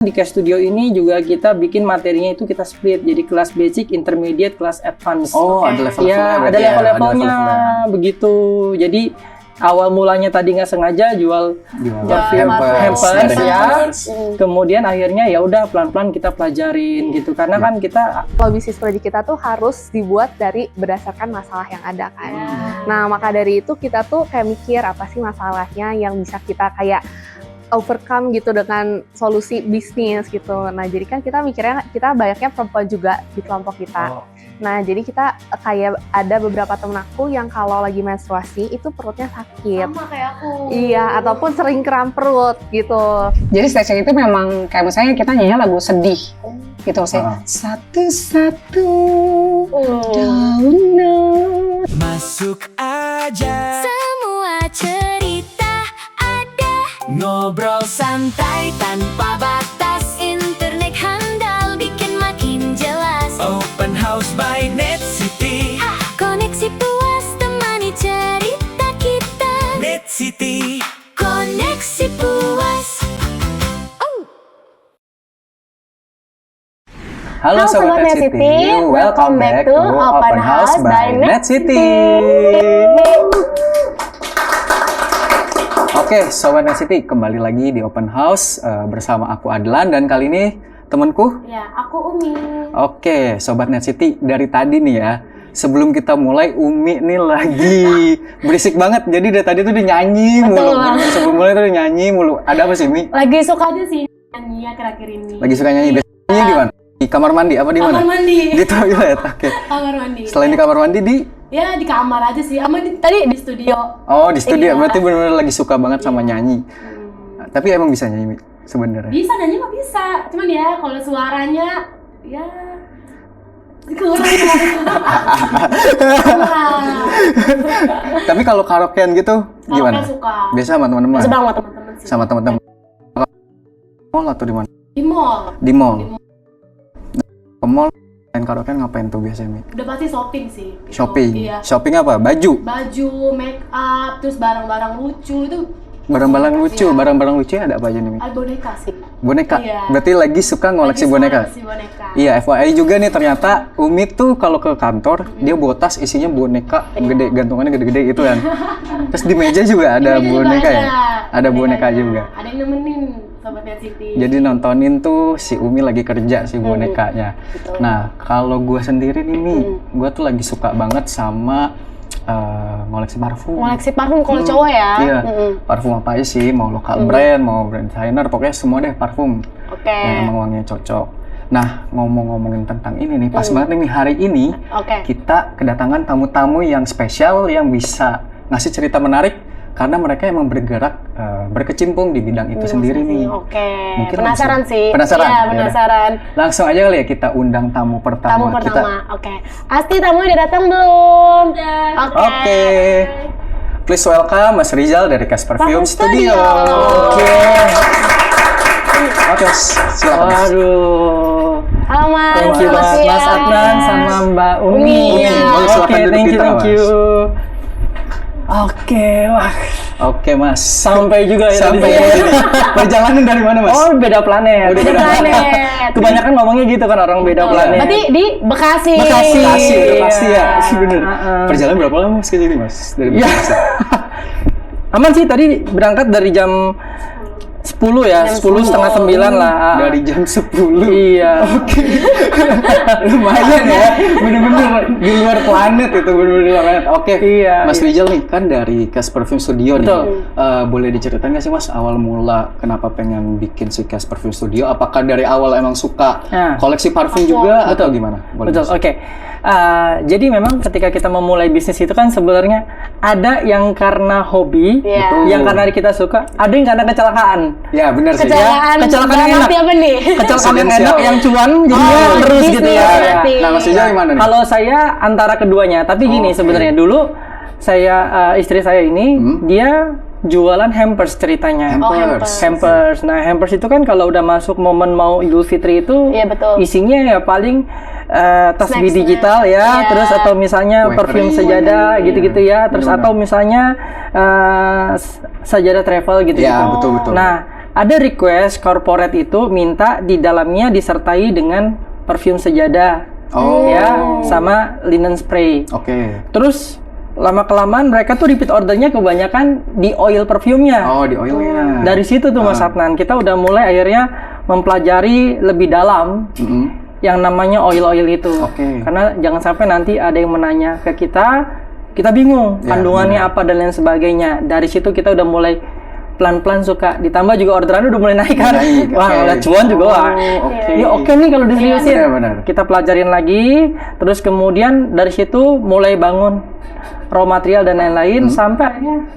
Di Cast Studio ini juga kita bikin materinya itu kita split jadi kelas basic, intermediate, kelas advance. Oh, ada level-levelnya. Ya, ada level-levelnya begitu. Jadi awal mulanya tadi nggak sengaja jual hampers ya. Kemudian akhirnya ya udah pelan-pelan kita pelajarin gitu. Karena kan kita kalau bisnis project kita tuh harus dibuat dari berdasarkan masalah yang ada kan. Nah, maka dari itu kita tuh kayak mikir apa sih masalahnya yang bisa kita kayak overcome gitu dengan solusi bisnis gitu. Nah, jadi kan kita mikirnya kita banyaknya perempuan juga di kelompok kita. Nah, jadi kita kayak ada beberapa temen aku yang kalau lagi menstruasi itu perutnya sakit. Sama kayak aku. Iya, ataupun sering kram perut gitu. Jadi stasiun itu memang kayak misalnya kita nyanyi lagu sedih gitu sih. Satu-satu daun masuk aja. Semua cerita ada. Ngobrol santai tanpa batas. Internet handal bikin makin jelas. Open House by Net City. Koneksi puas temani cerita kita. Net City. Koneksi puas. Halo Sobat Net City, welcome back to Open House by Net City. Oke, Sobat Net City, kembali lagi di Open House bersama aku Adlan dan kali ini temanku. Ya, aku Umi. Oke, Sobat Net City, dari tadi nih ya, sebelum kita mulai Umi nih lagi berisik banget. Jadi dari tadi tuh dia nyanyi mulu. Sebelum mulai tuh dia nyanyi mulu. Ada apa sih, Mi? Lagi suka aja sih nyanyi akhir-akhir ini. Lagi suka nyanyi. Biasanya di mana? Di kamar mandi apa di mana? Kamar mandi. Di toilet. Oke. Kamar mandi. Selain di kamar mandi di Ya di kamar aja sih. Tadi di studio. Oh, di studio. Iya. Berarti benar-benar lagi suka banget sama nyanyi. Tapi emang bisa nyanyi, Mi, sebenarnya. Bisa nyanyi mah bisa. Cuman ya kalau suaranya ya kurang. Tapi kalau karaokean gitu gimana? Karaoke suka. Biasa sama teman-teman. Suka sama teman-teman sih. Sama teman-teman. Mall atau di mana? Di mall. Di mall. Ke mall main karaokean ngapain tuh biasanya, Mi? Udah pasti shopping sih. Gitu. Shopping. Iya. Shopping apa? Baju. Baju, make up, terus barang-barang lucu itu. Barang-barang lucu. Iya. Barang-barang lucu ada apa aja nih, Mi? Ada boneka sih. Boneka. Iya. Berarti lagi suka ngoleksi Lagi boneka. koleksi boneka. Iya, FYI juga nih ternyata Umi tuh kalau ke kantor dia bawa tas isinya boneka gede, gantungannya gede-gede gitu kan. Terus di meja juga ada Di meja boneka juga ya. Ada boneka bonekanya. juga. Ada yang nemenin Sobat Net City. Jadi nontonin tuh si Umi lagi kerja si bonekanya. Betul. Nah, kalau gue sendiri nih Mi, gue tuh lagi suka banget sama ngoleksi parfum. Koleksi parfum kalau cowok ya. Iya, parfum apa aja sih, mau lokal brand, mau brand designer, pokoknya semua deh parfum Oke. yang emang wanginya cocok. Nah, ngomong-ngomongin tentang ini nih, pas banget nih Mi, hari ini Oke. kita kedatangan tamu-tamu yang spesial yang bisa ngasih cerita menarik karena mereka emang bergerak berkecimpung di bidang itu sendiri nih. Oke. Mungkin Penasaran langsung- sih. Penasaran? Iya, Yaudah. penasaran. Langsung aja kali ya kita undang tamu pertama, Tamu kita. pertama. Oke. Asti tamunya udah datang belum? Oke. Please welcome Mas Rizal dari Cast Perfume Studio. Oke. Oke, silakan. Mas. waduh. Halo Mas. Thank you Selamat Mas, siang. Mas Adnan sama Mbak Umi. Iya. Boleh silakan Oke, duduk thank kita, you. Mas. Oke, wah. Oke, Mas. Sampai juga ya Sampai tadi. sini. Perjalanan dari mana, Mas? Oh, beda planet. Udah beda planet. Kebanyakan ngomongnya gitu kan orang beda planet. Berarti di Bekasi. Bekasi. Bekasi, udah pasti ya. Iya. Bener. Perjalanan berapa lama Mas ke sini, Mas? Dari Iya. Bekasi. Aman sih, tadi berangkat dari jam 10 ya, 10 setengah 9 lah. Dari jam 10. Iya. Lumayan ya, bener-bener di luar planet itu, bener-bener di luar planet. Oke, Iya, Mas iya. Rizal nih kan dari Cast Perfume Studio Betul. nih. Boleh diceritain nggak sih Mas awal mula kenapa pengen bikin si Cast Perfume Studio? Apakah dari awal emang suka Nah. koleksi parfum juga atau gimana? Boleh, Betul, Mas? oke. Jadi memang ketika kita memulai bisnis itu kan sebenarnya ada yang karena hobi, Iya. yang karena kita suka, ada yang karena kecelakaan. Ya benar sih. Kecelakaan. Kecelakaan yang dalam enak. arti apa nih? Kecelakaan yang Presidensial. enak, yang cuan, jadinya terus bisnis gitu ya. berarti. Nah, Mas Rizal gimana nih? Kalau saya antara keduanya, tapi gini sebenarnya dulu saya istri saya ini dia jualan hampers ceritanya. Hampers. Nah, hampers itu kan kalau udah masuk momen mau Idul Fitri itu Iya, betul. isinya ya paling tasbih Snack-snack. digital ya, Iya. terus atau misalnya Kue parfum kering. sejadah gitu-gitu ya, terus Benar. atau misalnya sajadah travel gitu. Ya, betul. Nah, ada request corporate itu minta di dalamnya disertai dengan parfum sejadah, ya, sama linen spray. Terus lama-kelamaan mereka tuh repeat ordernya kebanyakan di oil parfumnya. Di oilnya. Dari situ tuh Mas Adnan, kita udah mulai akhirnya mempelajari lebih dalam yang namanya oil-oil itu. Karena jangan sampai nanti ada yang menanya ke kita bingung kandungannya apa dan lain sebagainya. Dari situ kita udah mulai pelan-pelan suka, ditambah juga orderannya udah mulai naik kan. Wah, udah cuan juga wah. Ya oke nih kalau diseriusin. Kita pelajarin lagi, terus kemudian dari situ mulai bangun raw material dan lain-lain sampai akhirnya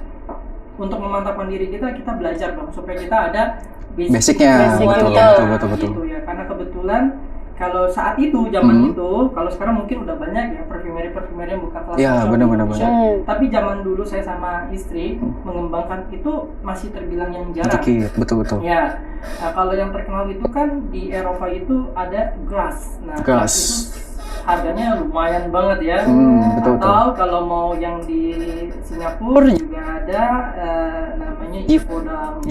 untuk memantapkan diri kita belajar dong supaya kita ada basicnya. Betul. Gitu ya. Karena kebetulan kalau saat itu zaman itu, kalau sekarang mungkin udah banyak ya parfumeri yang buka kelas. Iya, benar. Tapi zaman dulu saya sama istri mengembangkan itu masih terbilang yang jarang. Dikit, betul. Ya, nah, kalau yang terkenal itu kan di Eropa itu ada Glass. Nah, Glass itu harganya lumayan banget ya. Betul. Atau kalau mau yang di Singapura juga ada namanya Givaudan.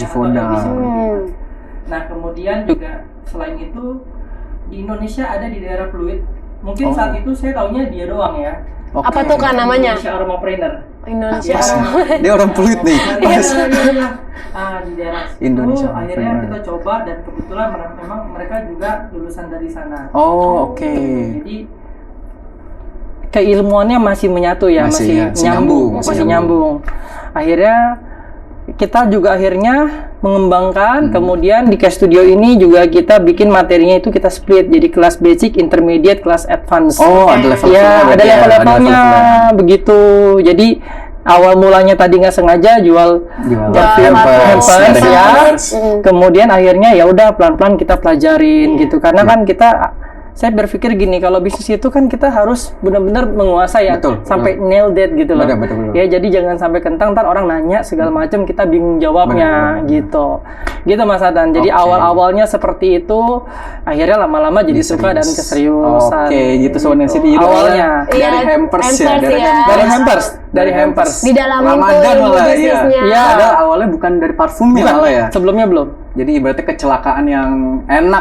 Nah, kemudian juga selain itu di Indonesia ada di daerah Pluit. Mungkin saat itu saya taunya dia doang ya. Apa tuh kan namanya? Indonesia Aromapreneur. Indonesia. Dia orang Pluit nih. Iya. Di daerah situ Indonesia akhirnya kita coba dan kebetulan memang mereka juga lulusan dari sana. Jadi keilmuannya masih menyatu ya, masih nyambung. Akhirnya kita juga akhirnya mengembangkan, kemudian di Case Studio ini juga kita bikin materinya itu kita split jadi kelas basic, intermediate, kelas advance. Ada level-levelnya. Ya, ada level-levelnya begitu. Jadi awal mulanya tadi nggak sengaja jual hampers ya. Kemudian akhirnya ya udah pelan-pelan kita pelajarin gitu. Karena kan saya berpikir gini, kalau bisnis itu kan kita harus benar-benar menguasai ya, sampai nail that gitu loh. Betul. Ya jadi jangan sampai kentang, ntar orang nanya segala macam kita bingung jawabnya gitu Mas Adnan. Jadi awal-awalnya seperti itu, akhirnya lama-lama jadi suka dan keseriusan. Gitu Sobat City. Awalnya dari hampers ya, dari hampers. Di dalam Ramadan malah bisnisnya. Iya. Padahal awalnya bukan dari parfumnya malah ya. Sebelumnya belum. Jadi ibaratnya kecelakaan yang enak.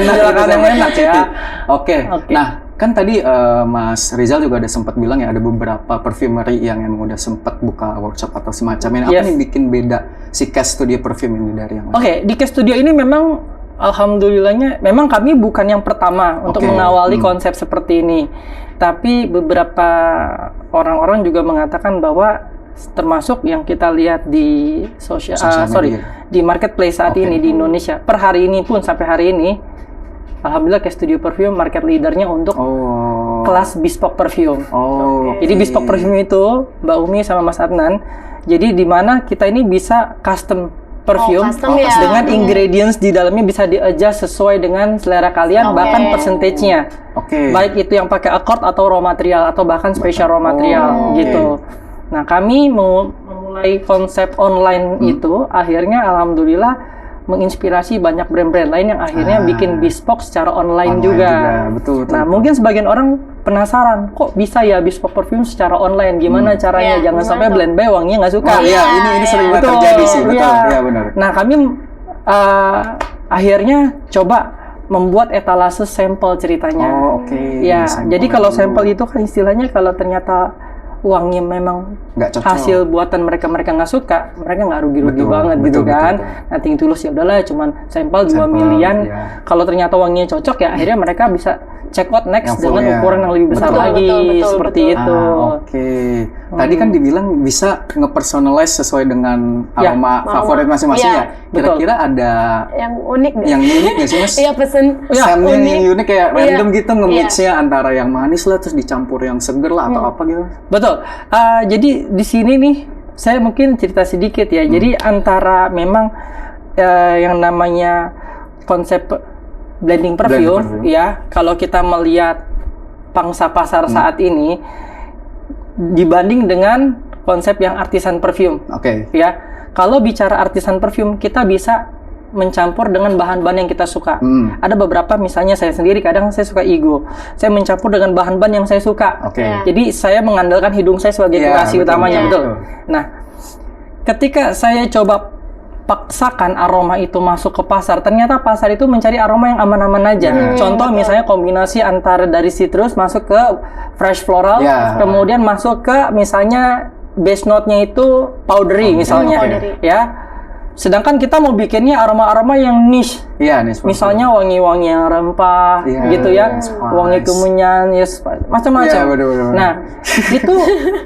Kecelakaan yang enak ya. Oke. Nah, kan tadi Mas Rizal juga ada sempat bilang ya ada beberapa perfumery yang emang udah sempat buka workshop atau semacamnya. Apa nih bikin beda si Case Studio Perfume ini dari yang lain? Di Case Studio ini memang alhamdulillahnya memang kami bukan yang pertama untuk mengawali konsep seperti ini. Tapi beberapa orang-orang juga mengatakan bahwa termasuk yang kita lihat di di marketplace saat ini di Indonesia per hari ini pun sampai hari ini alhamdulillah Case Studio Perfume market leadernya untuk kelas bespoke perfume. Jadi bespoke perfume itu Mbak Umi sama Mas Adnan, jadi di mana kita ini bisa custom perfume dengan ingredients di dalamnya bisa di-adjust sesuai dengan selera kalian, bahkan percentage-nya. Baik itu yang pakai accord atau raw material atau bahkan special raw material gitu. Nah, kami memulai konsep online itu akhirnya alhamdulillah menginspirasi banyak brand-brand lain yang akhirnya bikin bespoke secara online juga. Betul. Nah, mungkin sebagian orang penasaran, kok bisa ya bespoke perfume secara online? Gimana caranya? Jangan sampai blend by wanginya nggak suka. Ini sering banget terjadi sih. Betul. Iya, benar. Nah, kami akhirnya coba membuat etalase sampel ceritanya. Jadi kalau sampel itu kan istilahnya kalau ternyata uangnya memang hasil buatan mereka nggak suka, mereka nggak rugi banget gitu kan. Nothing tulus ya udahlah, cuman sampel 2 miliar. Kalau ternyata uangnya cocok ya akhirnya mereka bisa check out next dengan ukuran yang lebih besar lagi seperti itu. Tadi kan dibilang bisa nge-personalize sesuai dengan aroma favorit masing-masing ya. Kira-kira ada yang unik nggak? Yang unik nggak sih Mas? Iya, pesen scentnya yang unik kayak random gitu nge-mixnya antara yang manis lah terus dicampur yang seger lah atau apa gitu. Betul. Jadi di sini nih saya mungkin cerita sedikit ya. Jadi antara memang yang namanya konsep blending perfume ya, kalau kita melihat pangsa pasar saat ini dibanding dengan konsep yang artisan perfume. Ya. Kalau bicara artisan perfume, kita bisa mencampur dengan bahan-bahan yang kita suka. Ada beberapa, misalnya saya sendiri kadang saya suka Ego. Saya mencampur dengan bahan-bahan yang saya suka. Jadi saya mengandalkan hidung saya sebagai kreasi utamanya, betul. Nah, ketika saya coba paksakan aroma itu masuk ke pasar, ternyata pasar itu mencari aroma yang aman-aman aja. Contoh misalnya kombinasi antara dari citrus masuk ke fresh floral, kemudian masuk ke misalnya base note-nya itu powdery misalnya, ya. Sedangkan kita mau bikinnya aroma-aroma yang niche. Niche. Misalnya wangi-wangian rempah gitu ya. Wangi kemenyan, macam-macam. Nah, itu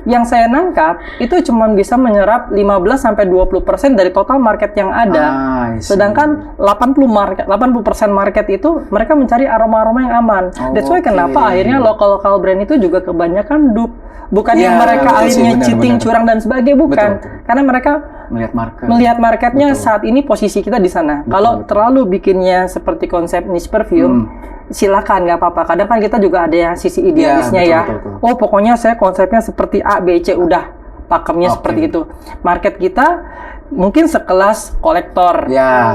yang saya nangkap itu cuma bisa menyerap 15-20% dari total market yang ada. Sedangkan 80% market itu mereka mencari aroma-aroma yang aman. That's why kenapa akhirnya lokal brand itu juga kebanyakan dupe. Bukan yang mereka akhirnya cheating, curang dan sebagainya, bukan. Karena mereka melihat marketnya saat ini posisi kita di sana. Kalau terlalu bikinnya seperti konsep niche perfume, silakan, nggak apa-apa. Kadang kan kita juga ada yang sisi idealisnya betul. Oh pokoknya saya konsepnya seperti A, B, C, udah pakemnya seperti itu. Market kita mungkin sekelas kolektor,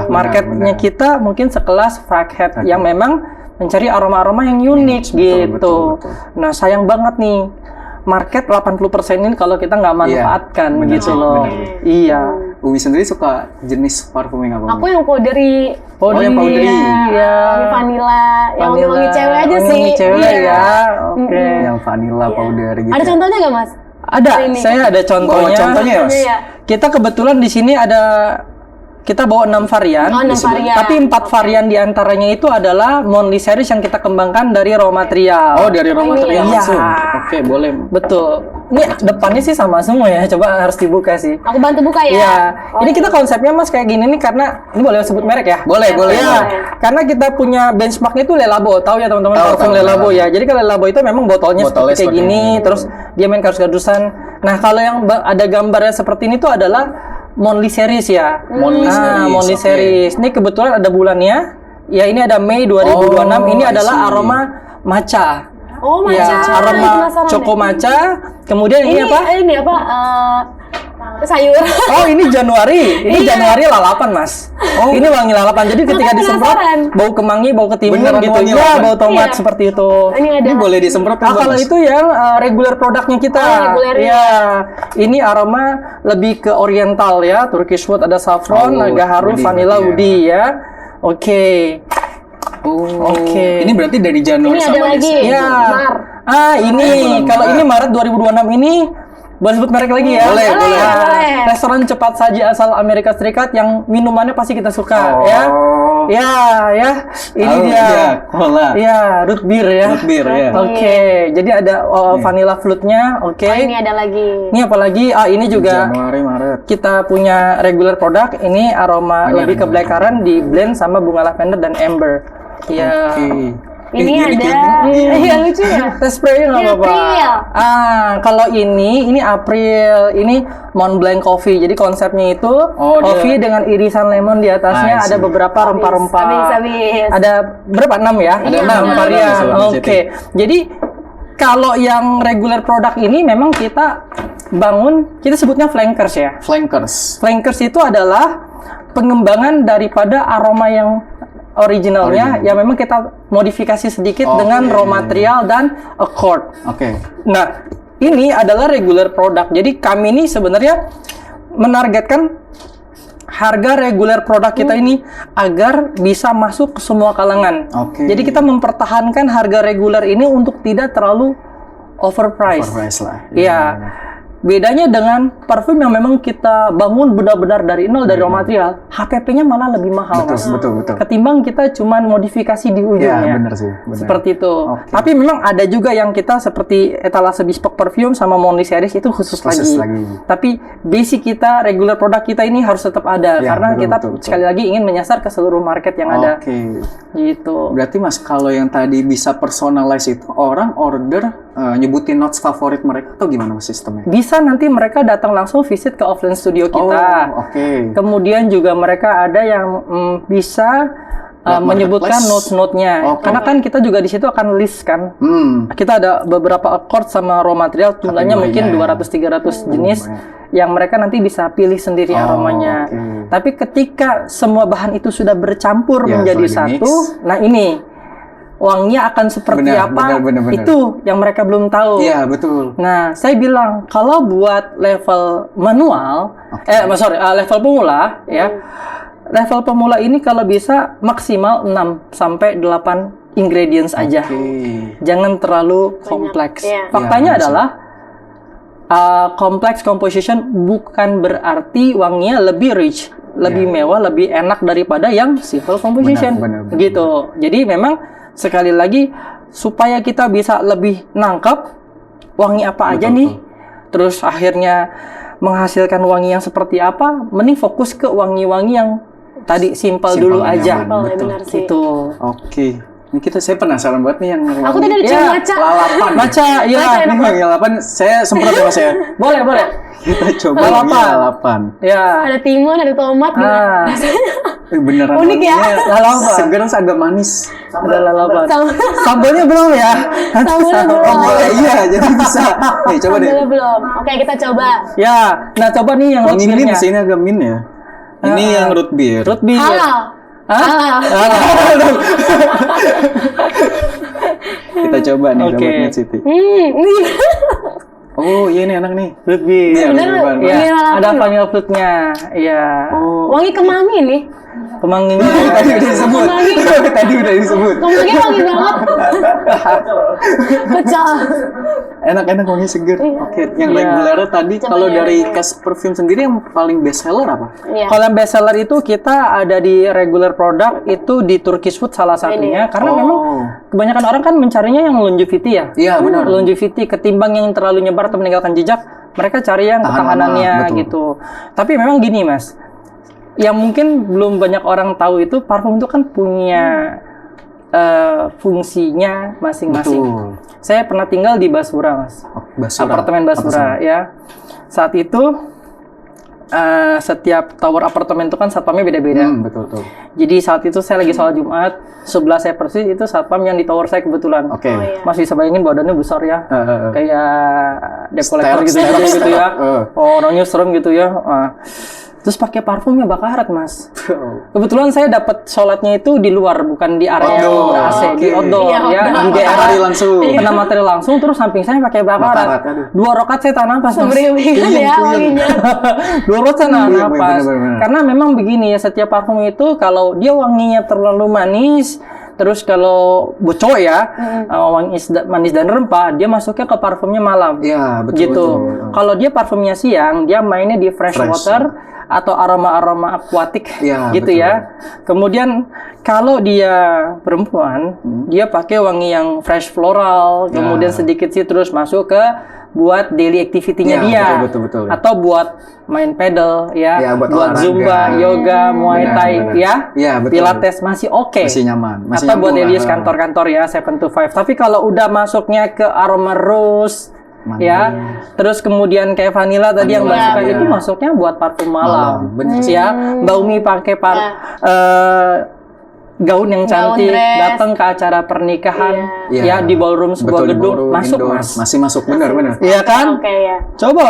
marketnya kita mungkin sekelas fragrance yang memang mencari aroma-aroma yang unik gitu. Nah sayang banget nih. Market 80% ini kalau kita nggak manfaatkan gitu loh. Iya. Umi sendiri suka jenis parfum yang apa? Aku yang powdery. Yang powdery. Iya. Vanilla. Yang wangi cewek aja sih. Wangi cewek ya. Oke. Yang vanilla powder gitu. Ada contohnya nggak Mas? Ada. Saya ada contohnya. Contohnya ya Mas? Kita kebetulan di sini kita bawa 6 varian, tapi 4 varian diantaranya itu adalah Monthly Series yang kita kembangkan dari raw material. Dari raw material langsung. Oke, boleh. Betul. Ini depannya sih sama semua ya, coba harus dibuka sih. Aku bantu buka ya. Iya. Ini kita konsepnya Mas kayak gini nih karena ini boleh sebut merek ya? Boleh. Iya. Karena kita punya benchmarknya itu Le Labo, tahu ya teman-teman parfum Le Labo ya. Jadi kalau Le Labo itu memang botolnya seperti kayak gini, terus dia main kardus-kardusan. Nah kalau yang ada gambarnya seperti ini tuh adalah Monthly Series ya. Monthly Series. Ini kebetulan ada bulannya. Ya ini ada Mei 2026. Ini adalah aroma matcha. Matcha. Ya, aroma choco matcha. Kemudian ini apa? Ini apa? Sayur. Ini Januari. Ini Januari lalapan, Mas. Ini wangi lalapan. Jadi ketika disemprot bau kemangi, bau ketimun gitu. Ya, bau tomat seperti itu. Ini boleh disemprot kan? Kalau itu yang regular produknya kita. Ya. Ini aroma lebih ke oriental ya. Turkish wood, ada saffron, gaharu, vanilla, woody ya. Oke. Ini berarti dari Januari sama Desember. Ya. Ini kalau ini Maret 2026 ini boleh sebut merek lagi ya? Boleh. Restoran cepat saji asal Amerika Serikat yang minumannya pasti kita suka ya. Ya. Ini dia. Cola. Ya, root beer ya. Oke. Jadi ada vanilla flute-nya. Oke. Ini ada lagi. Ini apa lagi? Ini juga Januari, Maret. kita punya regular product. Ini aroma lebih ke blackcurrant di blend sama bunga lavender dan amber. Iya. Ini ada, lucu ya. Teh spray nggak apa-apa. Kalau ini April, ini Mont Blanc Coffee. Jadi konsepnya itu coffee dengan irisan lemon di atasnya. Ada beberapa rempah-rempah. Habis. Ada berapa? 6 ya? Ada 6 varian. Oke. Jadi kalau yang regular product ini memang kita bangun, kita sebutnya flankers ya. Flankers itu adalah pengembangan daripada aroma yang originalnya yang memang kita modifikasi sedikit dengan raw material dan accord. Nah, ini adalah regular product. Jadi kami ini sebenarnya menargetkan harga regular produk kita ini agar bisa masuk ke semua kalangan. Jadi kita mempertahankan harga regular ini untuk tidak terlalu overpriced. Iya. Bedanya dengan parfum yang memang kita bangun benar-benar dari nol, dari raw material, HPP-nya malah lebih mahal, Mas. Betul. Ketimbang kita cuman modifikasi di ujungnya. Ya, benar sih. Seperti itu. Tapi memang ada juga yang kita seperti etalase bespoke perfume sama Monthly Series itu khusus lagi. Tapi basic kita, regular produk kita ini harus tetap ada. Karena kita sekali lagi ingin menyasar ke seluruh market yang ada. Gitu. Berarti Mas, kalau yang tadi bisa personalize itu, orang order nyebutin notes favorit mereka atau gimana Mas sistemnya? Bisa nanti mereka datang langsung visit ke offline studio kita. Kemudian juga mereka ada yang bisa menyebutkan notes-note-nya. Karena kan kita juga di situ akan list kan. Kita ada beberapa accord sama raw material, jumlahnya mungkin 200-300 jenis yang mereka nanti bisa pilih sendiri aromanya. Tapi ketika semua bahan itu sudah bercampur menjadi satu, nah ini wanginya akan seperti apa, benar. itu yang mereka belum tahu. Iya, betul. Nah, saya bilang kalau buat level manual, level pemula ya, level pemula ini kalau bisa maksimal 6 sampai 8 ingredients aja. Jangan terlalu kompleks. Faktanya adalah complex composition bukan berarti wanginya lebih rich, lebih mewah, lebih enak daripada yang simple composition. Benar. Gitu. Jadi memang sekali lagi supaya kita bisa lebih nangkep wangi apa aja nih, terus akhirnya menghasilkan wangi yang seperti apa, mending fokus ke wangi-wangi yang tadi simple dulu aja. Gitu. Oke. Ini saya penasaran banget nih yang Aku tadi ada cium maca. Lalapan. Maca, iya. Ini wangi lalapan, saya semprot ya Mas ya. Boleh. Kita coba wangi lalapan. Ya. Ada timun, ada tomat, Beneran unik ya. Lalapan. Segar agak manis. Ada lalapan. Sambalnya belum ya? Sambalnya belum. Iya, jadi bisa. Nih, coba deh. Sambalnya belum. Oke, kita coba. Ya, nah coba nih yang root Wangi beer-nya. mint, ini agak mint ya. Ini yang root beer. Root beer. Halal. Kita coba nih, Oke. Root Mint City. Oh, iya ini enak nih. Root beer. Iya, Bener. bener. Ya, Vanilla ada latte. vanilla fruit-nya. Iya. Wangi kemangi nih. Kemanginya. Tadi udah disebut. Tadi udah disebut. Kemangi wangi banget. Pecah. Enak-enak wangi seger. Oke, yang reguler tadi kalau yang dari cast perfume sendiri yang paling best seller apa? Iya. Kalau yang best seller itu kita ada di regular product itu di Turkish Food salah satunya karena memang kebanyakan orang kan mencarinya yang longevity ya. Iya, benar. Longevity ketimbang yang terlalu nyebar atau meninggalkan jejak, mereka cari yang Tahan ketahanannya lama, betul. gitu. Tapi memang gini Mas, yang mungkin belum banyak orang tahu itu parfum itu kan punya fungsinya masing-masing. Betul. Saya pernah tinggal di Basura Mas. Basura. Apartemen Basura ya. Saat itu setiap tower apartemen itu kan satpamnya beda-beda. Betul. Jadi saat itu saya lagi sholat Jumat, sebelah saya persis itu satpam yang di tower saya kebetulan. Oke. Mas bisa bayangin badannya besar ya, kayak debt collector Step, gitu ya. step. Orangnya serem gitu ya. Terus pakai parfumnya bakarat Mas. Kebetulan saya dapat sholatnya itu di luar, bukan di area Outdoor. AC, di outdoor Iya, ya, outdoor. di daerah Matahari langsung. kena materi langsung. Terus samping saya pakai Bakarat, bakarat. aduh. 2 rakaat saya tahan nafas Mas. Sembriwingan ya wanginya. 2 rakaat saya nahan Iya, nafas. bener. Karena memang begini ya, setiap parfum itu kalau dia wanginya terlalu manis, terus kalau bocor ya, wangi manis dan rempah, dia masuknya ke parfumnya malam. Iya, betul. Gitu. betul. Kalau dia parfumnya siang, dia mainnya di fresh water atau aroma-aroma akuatik Iya, gitu betul. ya. Kemudian kalau dia perempuan, dia pakai wangi yang fresh floral, kemudian sedikit citrus masuk ke buat daily activity-nya Iya, dia. betul. Atau buat main pedal ya, Iya, buat buat olahraga. zumba, yoga, muay Benar, thai benar. ya. Iya, betul. Pilates masih oke. Masih nyaman. Masih Atau buat nyambung daily lah. kantor-kantor ya 7 to 5. Tapi kalau udah masuknya ke aroma rose Manis. ya, terus kemudian kayak vanilla tadi yang Mbak Vanilla, suka iya. itu masuknya buat parfum malam. Bener. Ya, Mbak Umi pakai gaun yang cantik, dress. datang ke acara pernikahan Iya. ya di ballroom sebuah Betul, di gedung, ballroom, masuk indoor. Mas. Masih masuk, benar. Iya kan? Oke ya. Coba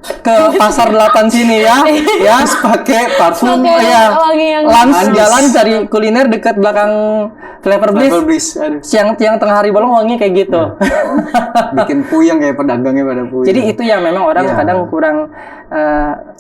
ke pasar 8 sini ya, ya Pakai parfum Pakai ya. wangi yang Lans manis. jalan cari kuliner dekat belakang Flavor Bliss. Flavor Bliss. Aduh. Siang tengah hari bolong wangi kayak gitu. Bikin puyeng kayak pedagangnya pada puyeng. Jadi itu yang memang orang Iya. kadang kurang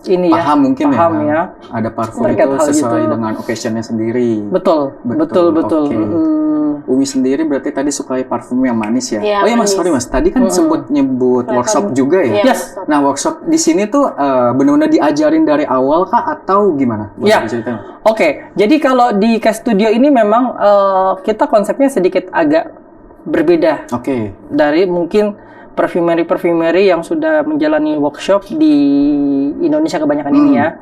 ini ya. paham mungkin paham ya. ya. Ada parfum Terkait itu hal sesuai gitu. dengan occasion-nya sendiri. Betul. Oke. Mm. Umi sendiri berarti tadi suka parfum yang manis ya? Iya, Oh iya Mas, manis. sorry Mas. Tadi kan sebut nyebut workshop juga ya? Iya, Yes. workshop. Nah, workshop di sini tuh benar-benar diajarin dari awal kah atau gimana? Boleh Ya. diceritain? Oke, jadi kalau di Cast Studio ini memang kita konsepnya sedikit agak berbeda Oke. dari mungkin perfumery yang sudah menjalani workshop di Indonesia kebanyakan ini ya.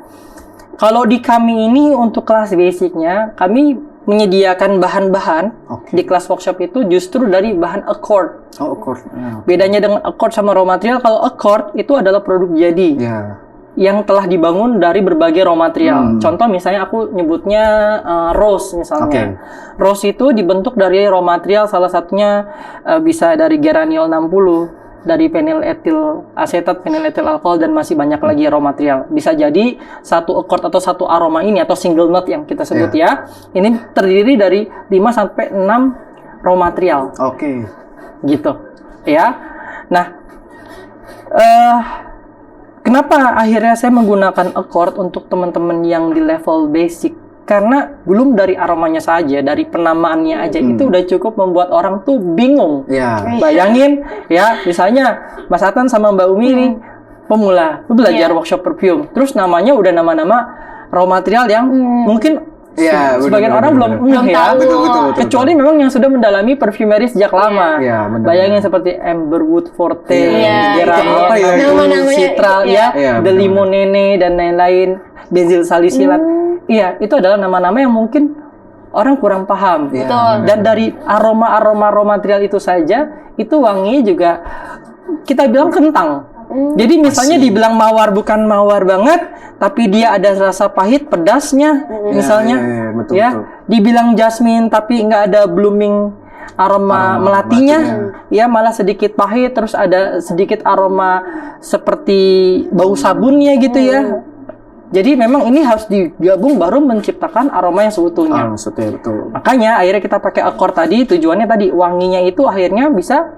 Kalau di kami ini untuk kelas basicnya, kami menyediakan bahan-bahan Oke. di kelas workshop itu justru dari bahan accord. Oh, of course. Ya. Bedanya dengan accord sama raw material, kalau accord itu adalah produk jadi Ya. yang telah dibangun dari berbagai raw material. Contoh misalnya aku nyebutnya rose misalnya. Rose itu dibentuk dari raw material salah satunya bisa dari geraniol 60, dari fenyl etil asetat, fenyl etil alkohol dan masih banyak lagi raw material. Bisa jadi satu accord atau satu aroma ini atau single note yang kita sebut ya. Ini terdiri dari 5 sampai 6 raw material. Oke. Gitu. Ya. Nah, kenapa akhirnya saya menggunakan Accord untuk teman-teman yang di level basic? Karena belum dari aromanya saja, dari penamaannya aja itu udah cukup membuat orang tuh bingung. Bayangin ya, misalnya Mas Atan sama Mbak Umi ini pemula, belajar workshop perfume. Terus namanya udah nama-nama raw material yang mungkin sebagian orang belum ya. Betul. Kecuali memang yang sudah mendalami perfumery sejak lama. Bayangin seperti Amberwood Forte, Geranien, Citral The Limonene dan lain-lain, benzyl salicilat. Iya, itu adalah nama-nama yang mungkin orang kurang paham. Dan dari aroma-aroma raw material itu saja, itu wangi juga kita bilang kentang. Jadi misalnya dibilang mawar bukan mawar banget, tapi dia ada rasa pahit, pedasnya, misalnya. Betul. Dibilang jasmine tapi nggak ada blooming aroma melatinya, ya malah sedikit pahit, terus ada sedikit aroma seperti bau sabunnya gitu ya. Jadi memang ini harus digabung baru menciptakan aroma yang seutuhnya. Betul. Makanya akhirnya kita pakai Accord tadi, tujuannya tadi wanginya itu akhirnya bisa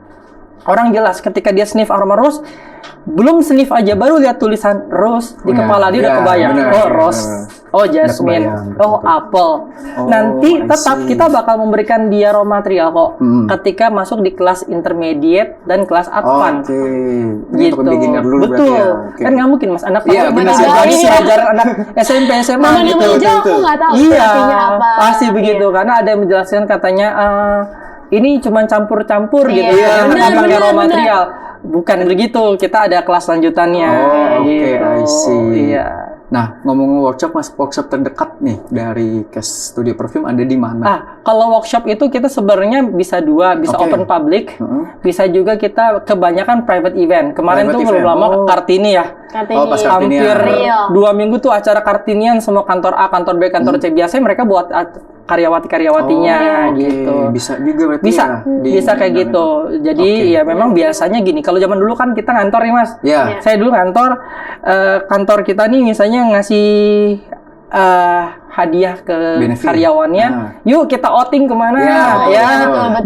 orang jelas ketika dia sniff aroma rose, belum sniff aja baru lihat tulisan rose di kepala dia udah kebayang. Rose, jasmine, apple. Nanti tetap kita bakal memberikan dia raw material kok ketika masuk di kelas intermediate dan kelas advance. Gitu. Betul. Kan nggak mungkin Mas anak belajar anak SMP SMA gitu. Aku nggak tahu apa. Pasti begitu karena ada yang menjelaskan katanya ini cuma campur-campur gitu ya, pakai raw material. Bukan begitu, kita ada kelas lanjutannya. I see. Nah, ngomong workshop, Mas, workshop terdekat nih dari Cash Studio Perfume ada di mana? Kalau workshop itu kita sebenarnya bisa dua, bisa open public, bisa juga kita kebanyakan private event. Kemarin tuh belum lama Kartini ya. Hampir 2 minggu tuh acara Kartinian, semua kantor A, kantor B, kantor C. Biasanya mereka buat karyawati-karyawatinya gitu. Bisa juga berarti bisa kayak gitu. Jadi ya memang biasanya gini, kalau zaman dulu kan kita ngantor nih Mas. Saya dulu kantor kita nih misalnya ngasih hadiah ke karyawannya, yuk kita outing kemana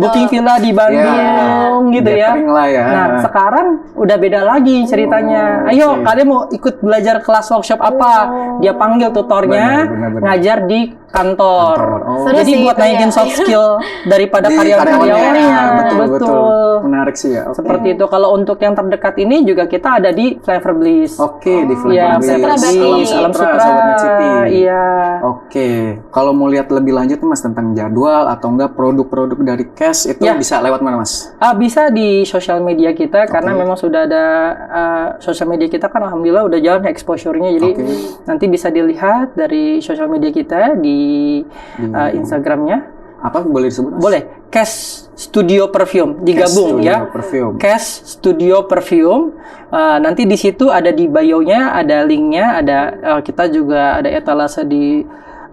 booking villa di Bandung gitu ya. Nah sekarang udah beda lagi ceritanya. Ayo kalian mau ikut belajar kelas workshop apa? Dia panggil tutornya ngajar di kantor. Jadi buat naikin soft skill daripada karyawan-karyawannya. Betul. Menarik sih ya. Seperti itu. Kalau untuk yang terdekat ini juga kita ada di Flavor Bliss. Di Flavor Bliss. Alam Sutra. Iya. Kalau mau lihat lebih lanjut Mas tentang jadwal atau enggak produk-produk dari Cash itu bisa lewat mana Mas? Bisa di sosial media kita karena memang sudah ada sosial media kita kan alhamdulillah udah jalan exposure-nya, jadi nanti bisa dilihat dari sosial media kita di Instagramnya. Apa boleh disebut Mas? Boleh. Cash Studio Perfume digabung Cash Studio Perfume. Nanti di situ ada di bio-nya, ada link-nya, ada kita juga ada etalase di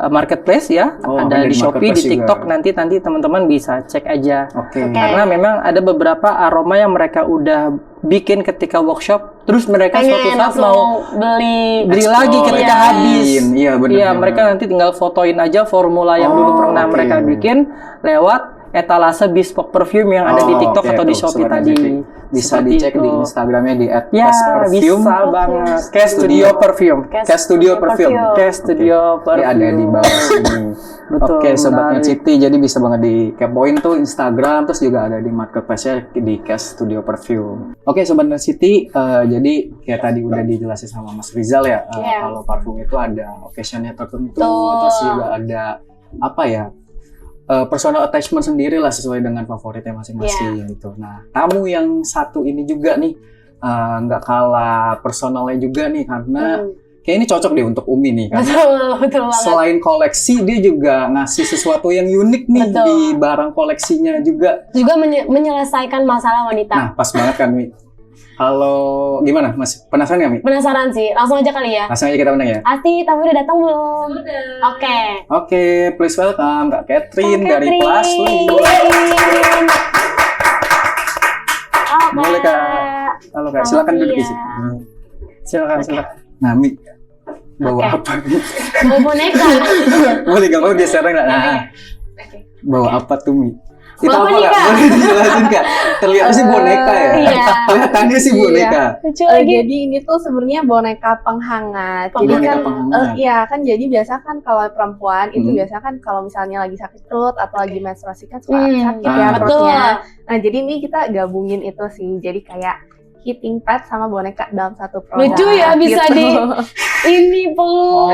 marketplace ya, ada di Shopee, di TikTok juga. Nanti teman-teman bisa cek aja. Karena memang ada beberapa aroma yang mereka udah bikin ketika workshop, terus mereka suatu saat mau beli lagi ketika habis. Iya, mereka nanti tinggal fotoin aja formula yang dulu pernah mereka bikin lewat etalase bespoke perfume yang ada di TikTok atau di Shopee tadi. Bisa dicek di Instagramnya di @cashperfume. Bisa banget. Cash Studio Perfume. Cash Studio Perfume. Cash Studio Perfume. Ada di bawah sini. Sobatnya Citi, jadi bisa banget dikepoin tuh Instagram, terus juga ada di marketplace-nya di Cash Studio Perfume. Sobatnya Citi, jadi kayak tadi udah dijelasin sama Mas Rizal ya, kalau parfum itu ada occasion-nya tertentu, terus juga ada personal attachment sendiri lah sesuai dengan favoritnya masing-masing gitu. Nah, tamu yang satu ini juga nih nggak kalah personalnya juga nih karena kayak ini cocok deh untuk Umi nih kan. Betul banget. Selain koleksi, dia juga ngasih sesuatu yang unik nih di barang koleksinya juga. Juga menyelesaikan masalah wanita. Nah, pas banget kan Mi. Halo, gimana Mas? Penasaran nggak Mi? Penasaran sih, langsung aja kali ya. Langsung aja kita undang ya. Asti, tamu udah datang belum? Udah. Oke, please welcome Kak Catherine dari Plasli. Boleh Kak. Halo Kak, silakan duduk di sini. Silakan. Nah, Mi, bawa apa nih? Bawa boneka. Boleh gak mau geser nggak? Bawa apa tuh Mi? Itu Apa apa nih, Kak? Kak? Boleh dijelasin Kak? Terlihatnya sih boneka ya. Iya. Kelihatannya sih boneka. Lucu lagi. Jadi ini tuh sebenarnya boneka penghangat. Jadi Boneka kan, penghangat. iya kan. Jadi biasa kan kalau perempuan itu Hmm. biasa kan kalau misalnya lagi sakit perut atau lagi menstruasi kan suka sakit Ah, ya betul. perutnya. Nah jadi ini kita gabungin itu sih. Jadi kayak heating pad sama boneka dalam satu produk. Lucu ya, bisa gitu. Ini peluk.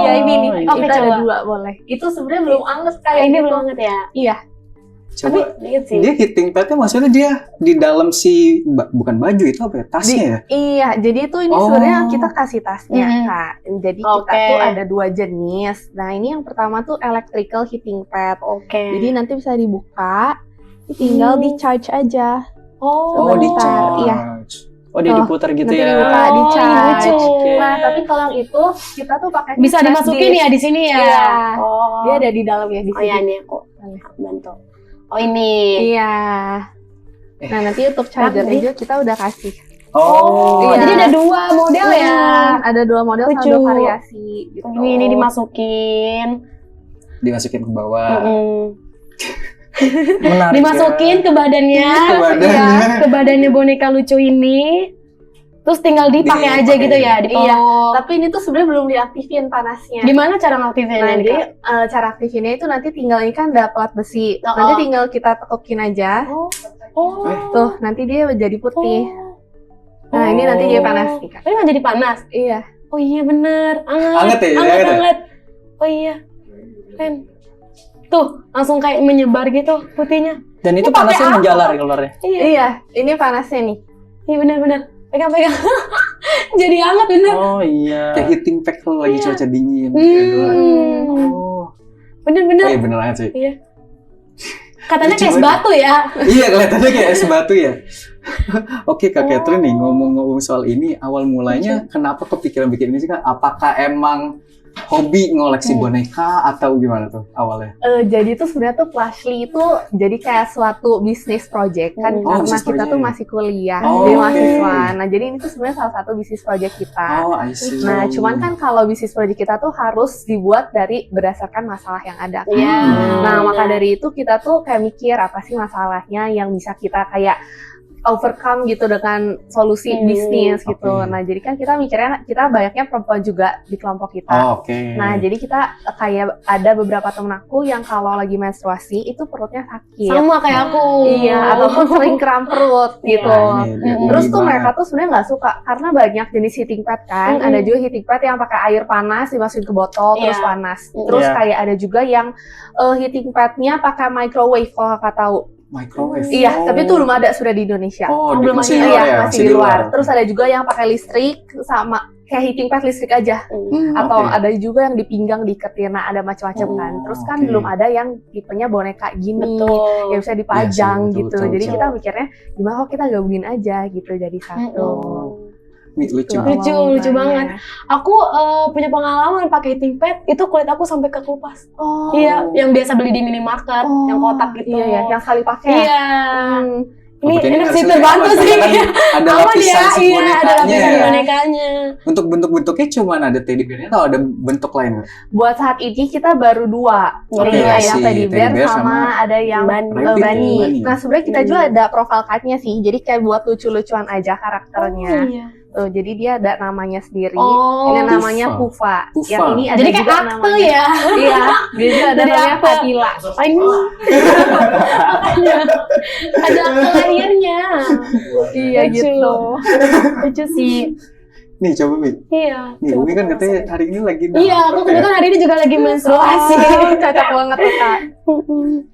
Iya ini nih. Oke, Kita ada coba. 2 boleh. Itu sebenarnya belum anget kayak Ini gitu. belum banget ya. Iya. Coba Dikit sih. dia heating padnya maksudnya dia di dalam si bukan baju itu apa ya? Tasnya ya? Iya, jadi itu ini Oh. sebenarnya kita kasih tasnya, Mhm. Kak. Jadi kita Oke. tuh ada 2 jenis. Nah, ini yang pertama tuh electrical heating pad. Oke. Jadi nanti bisa dibuka, tinggal di charge aja. Oh, di Sebentar, charge. iya. Oh, dia diputar gitu Nanti ya. dibuka, di Oh, charge. lucu. Oke. Nah, tapi kalau yang itu kita tuh pakai Bisa flash dimasukin disk. ya di sini ya. Iya. Oh. Dia ada di dalam ya di Oh ya, sini. ini aku bantu. Oh ini. Iya. Nah, nanti untuk charger Tapi- aja kita udah kasih. Oh, Iya. jadi ada 2 model ya. Ada 2 model sama Lucu. 2 variasi gitu. Ini dimasukin. Dimasukin ke bawah. Menarik. Dimasukin ke badannya. Ke badannya. Iya, ke badannya boneka lucu ini. Terus tinggal dipakai aja Dipakai. gitu ya, dipeluk. Iya, tapi ini tuh sebenarnya belum diaktifin panasnya. Gimana cara ngaktifin Nah, ini, jadi Kak? cara aktifinnya itu nanti tinggal ini kan ada plat besi. Oh. Nanti tinggal kita tetukin aja. Oh. Tuh, nanti dia jadi putih. Oh. Nah, ini nanti jadi panas nih, Kak. Ini nggak jadi panas? Iya. Oh iya bener, Anget ya, anget, anget ya? anget. Oh iya, keren. Tuh, langsung kayak menyebar gitu putihnya. Dan itu Ini pakai panasnya apa? menjalar keluarnya. Iya, Iya, ini panasnya nih. iya bener-bener. Pegang-pegang. Jadi anget bener. Oh iya. Kayak heating pad kalau lagi Iya. cuaca dingin. Oh. Bener-bener. Oh iya beneran sih. Iya. Katanya Lucu kayak es banget. batu ya. Iya kelihatannya kayak es batu ya. Oke Kak Catherine nih ngomong-ngomong soal ini awal mulanya kenapa kepikiran bikin ini sih Kak? Apakah emang hobi ngoleksi boneka atau gimana tuh awalnya? Jadi tuh sebenarnya tuh Plushly itu jadi kayak suatu bisnis project kan Oh, karena bisnis kita project. tuh masih kuliah, Oh, jadi oke. mahasiswa. Nah, jadi ini tuh sebenarnya salah satu bisnis project kita. Oh, I see. Nah, cuman kan kalau bisnis project kita tuh harus dibuat dari berdasarkan masalah yang ada. Iya. Nah, maka dari itu kita tuh kayak mikir apa sih masalahnya yang bisa kita kayak overcome gitu dengan solusi bisnis gitu. Oke. Nah, jadi kan kita mikirnya kita banyaknya perempuan juga di kelompok kita. Oh, oke. Nah, jadi kita kayak ada beberapa temen aku yang kalau lagi menstruasi itu perutnya sakit. Sama kayak aku. Iya, ataupun sering kram perut gitu. Nah, ini Terus tuh gimana? mereka tuh sebenarnya nggak suka karena banyak jenis heating pad kan. Mm-mm. Ada juga heating pad yang pakai air panas dimasukin ke botol terus Iya. panas. Terus Iya. kayak ada juga yang heating padnya pakai microwave kalau kakak tahu. Microwave. Iya, tapi itu belum ada sudah di Indonesia. Oh, belum masih ada. di luar Iya, ya? masih di luar. Terus ada juga yang pakai listrik sama kayak heating pad listrik aja. Atau oke. ada juga yang di pinggang diiketin, nah ada macam-macam Oh, kan. Terus kan oke. belum ada yang tipenya boneka gini, Betul. yang bisa dipajang Iya sih, gitu. betul, Jadi betul. kita mikirnya gimana kok kita gabungin aja gitu jadi satu. Nih, lucu. Gitu Lucu, awal lucu mulanya. banget. Aku punya pengalaman pakai heating pad, itu kulit aku sampai kekelupas. Oh. Iya, yang biasa beli di minimarket, yang kotak gitu. Iya, iya, yang sekali pakai. ya? Iya. Hmm. Ini Berarti enak sih, hasilnya terbantu aman, sih. karena kan ada Aman lapisan ya, si iya, ada bonekanya lapisan ya. bonekanya. Untuk bentuk-bentuknya cuman ada teddy bear-nya atau ada bentuk lain nggak? Buat saat ini kita baru 2. Oke, Jadi ada si yang teddy bear teddy bear sama sama ada yang Bunny. bunny. Bunny. Nah, sebenarnya kita juga ada profile card-nya sih. Jadi kayak buat lucu-lucuan aja karakternya. Iya. Jadi dia ada namanya sendiri. Oh, Ini namanya Pufa. Pufa. Yang ini ada jadi kayak juga akte namanya. ya. Iya, dia juga ada Jadi namanya akte. Fatila. Makanya ada akte lahirnya. Iya Lucu. gitu. Lucu sih. Nih coba Mi. Iya. Nih Umi kan katanya hari ini lagi Iya, aku kebetulan hari ini juga lagi menstruasi. Oh, cocok banget tuh, Kak.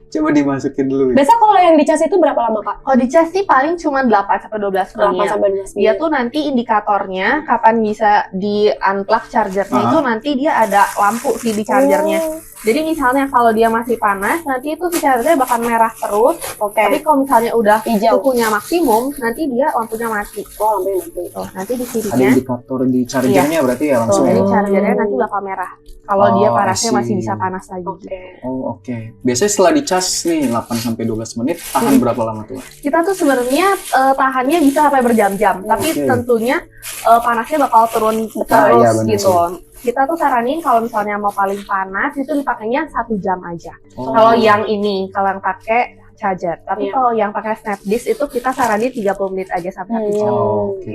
Coba dimasukin dulu. Mi. Biasa kalau yang dicas itu berapa lama, Kak? Kalau di cas sih paling cuma 8 sampai 12 8 menit. sampai 12 Dia tuh nanti indikatornya kapan bisa di unplug chargernya itu nanti dia ada lampu sih di chargernya. Jadi misalnya kalau dia masih panas, nanti itu si chargernya bakal merah terus. Oke. Tapi kalau misalnya udah Hijau. suhunya maksimum, nanti dia lampunya mati. Oh, lampunya mati. Tuh, nanti di Ada sininya, indikator di chargernya berarti ya tuh, langsung. jadi ya? chargernya nanti bakal merah. Kalau Oh, dia I panasnya see. masih bisa panas lagi. Oke. Oh oke. Biasanya setelah dicas nih 8 sampai 12 menit tahan berapa lama tuh? Kita tuh sebenarnya tahannya bisa sampai berjam-jam, tapi Oke. tentunya panasnya bakal turun terus iya, bener gitu. Kita tuh saranin kalau misalnya mau paling panas itu dipakainya 1 jam aja. Oh. Kalau yang ini, kalau yang pakai charger. Tapi kalau yang pakai Snapdisk itu kita saranin 30 menit aja sampai habis. Oke.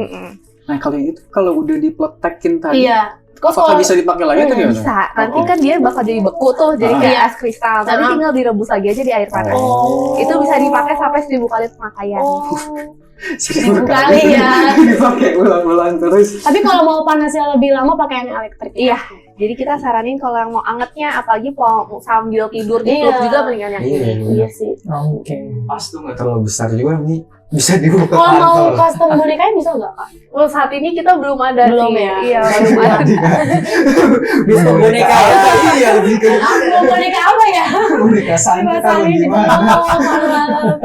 Nah kalau yang itu kalau udah dipletekin tadi, Kok apakah bisa dipakai lagi atau gimana? Bisa. Nanti kan dia bakal jadi beku tuh, jadi kayak es kristal. Nanti tinggal direbus lagi aja di air panas. Itu bisa dipakai sampai 1000 kali pemakaian. 1000 kali ya. Dipakai ulang-ulang terus. Tapi kalau mau panasnya lebih lama pakai yang elektrik. Iya. Jadi kita saranin kalau yang mau angetnya, apalagi mau sambil tidur di peluk juga mendingan yang ini. Iya sih. Oke. Pas tuh nggak terlalu besar juga nih, bisa dibuka Kalau mau kantor. custom bonekanya bisa nggak, Kak? Well, saat ini kita belum ada Belum sih. ya? Iya, belum ada. Bisa boneka apa? Iya, bikin Mau boneka apa ya? boneka santet atau Dipasarin di gimana? malam-malam.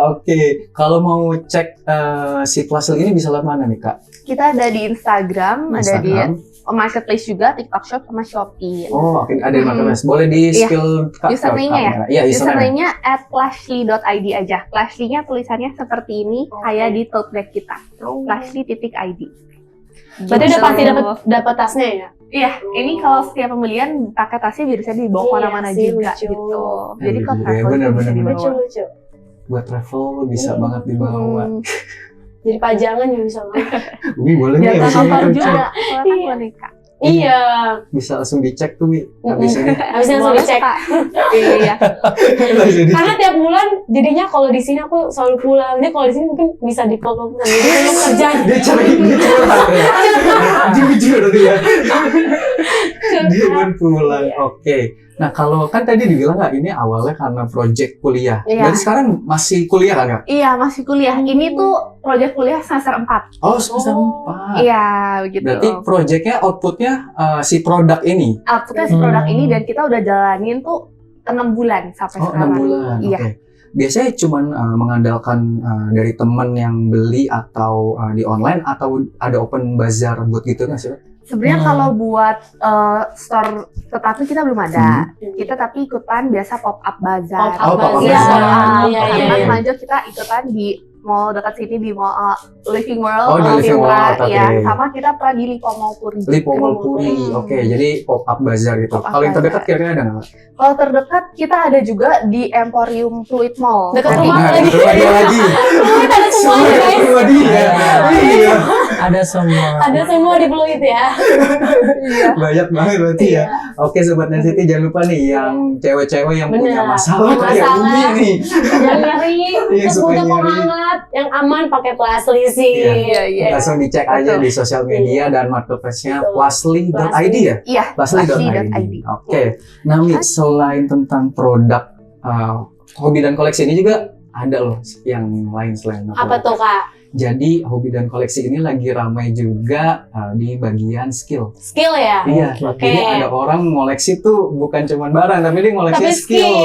Oke, kalau mau cek si Plusly ini bisa lewat mana nih Kak? Kita ada di Instagram, ada di Instagram. Marketplace juga, TikTok Shop sama Shopee. Oh, oke, ada di Marketplace. Boleh di Iya. skill Kak? Username-nya ya? Iya, username. Username-nya @plusly.id aja. Plusly-nya tulisannya seperti ini, kayak di tote bag kita. Plusly.id. Berarti udah pasti dapat tasnya ya? Iya, ini kalau setiap pembelian pakai tasnya biasanya dibawa Iya kemana-mana sih, juga lucu. gitu. Jadi Iya, kalau iya, travel bener, itu bisa bener, dibawa. Lucu-lucu. Buat travel bisa banget dibawa. Jadi pajangan juga bisa banget. Wi, boleh nih Jangan abis ini kantor kan juga, cek. soalnya kan boneka. Iya. Bisa langsung dicek tuh Wi, habis ini. Habisnya langsung Boleh, dicek. Kak. Iya. Langsung dicek. Karena tiap bulan jadinya kalau di sini aku selalu pulang. Jadi kalau di sini mungkin bisa dipeluk. Jadi belum kerja. Dia curhat ya. Jujur dia. Dia pun pulang. Oke. Nah kalau kan tadi dibilang nggak ini awalnya karena project kuliah. Iya. Berarti sekarang masih kuliah kan Kak? Iya, masih kuliah. Ini tuh proyek kuliah semester 4. Oh semester 4. Iya, begitu. Berarti projectnya outputnya si produk ini. Outputnya si produk ini dan kita udah jalanin tuh 6 bulan sampai Oh sekarang. 6 bulan. Iya. Oke. Biasanya cuman mengandalkan dari teman yang beli atau di online atau ada open bazar buat gitu nggak sih? Sebenarnya kalau buat store tetapi kita belum ada. Kita tapi ikutan biasa pop up bazar. Oh, pop-up Iya, bazar. Iya, karena iya. kemarin kita ikutan di mall dekat sini di mall Living World. Oh, di Mall Living Villa, World, ya. oke. Sama kita pernah di Lipo Mall Puri. Lipo Mall Puri. Oke, jadi pop up bazar gitu. Pop-up Kalau yang terdekat bazar. kira-kira ada nggak? Kalau terdekat kita ada juga di Emporium Fluid Mall. Dekat Nanti- rumah Nah, lagi. itu lagi. Fluid ada semuanya guys. Semua dia. Iya. Ada semua. Ada semua di Fluid ya. Banyak banget berarti ya. Oke Sobat Netsity, jangan lupa nih yang cewek-cewek yang punya Bener. masalah Punya kayak masalah. Umi nih. Yang nyari, Iya, terus suka butuh nyari. penghangat, yang aman pakai Plusly sih. Iya. Langsung dicek aja di sosial media dan marketplace-nya plusly.id ya? Iya, Plusly.id. plusly.id. Oke. Nah, Mi, selain tentang produk hobi dan koleksi ini juga ada loh yang lain selain Apa tuh Kak? Jadi hobi dan koleksi ini lagi ramai juga di bagian skill. Skill ya? Iya, Oke. jadi ada orang ngoleksi tuh bukan cuma barang, tapi dia ngoleksi Tapi skill.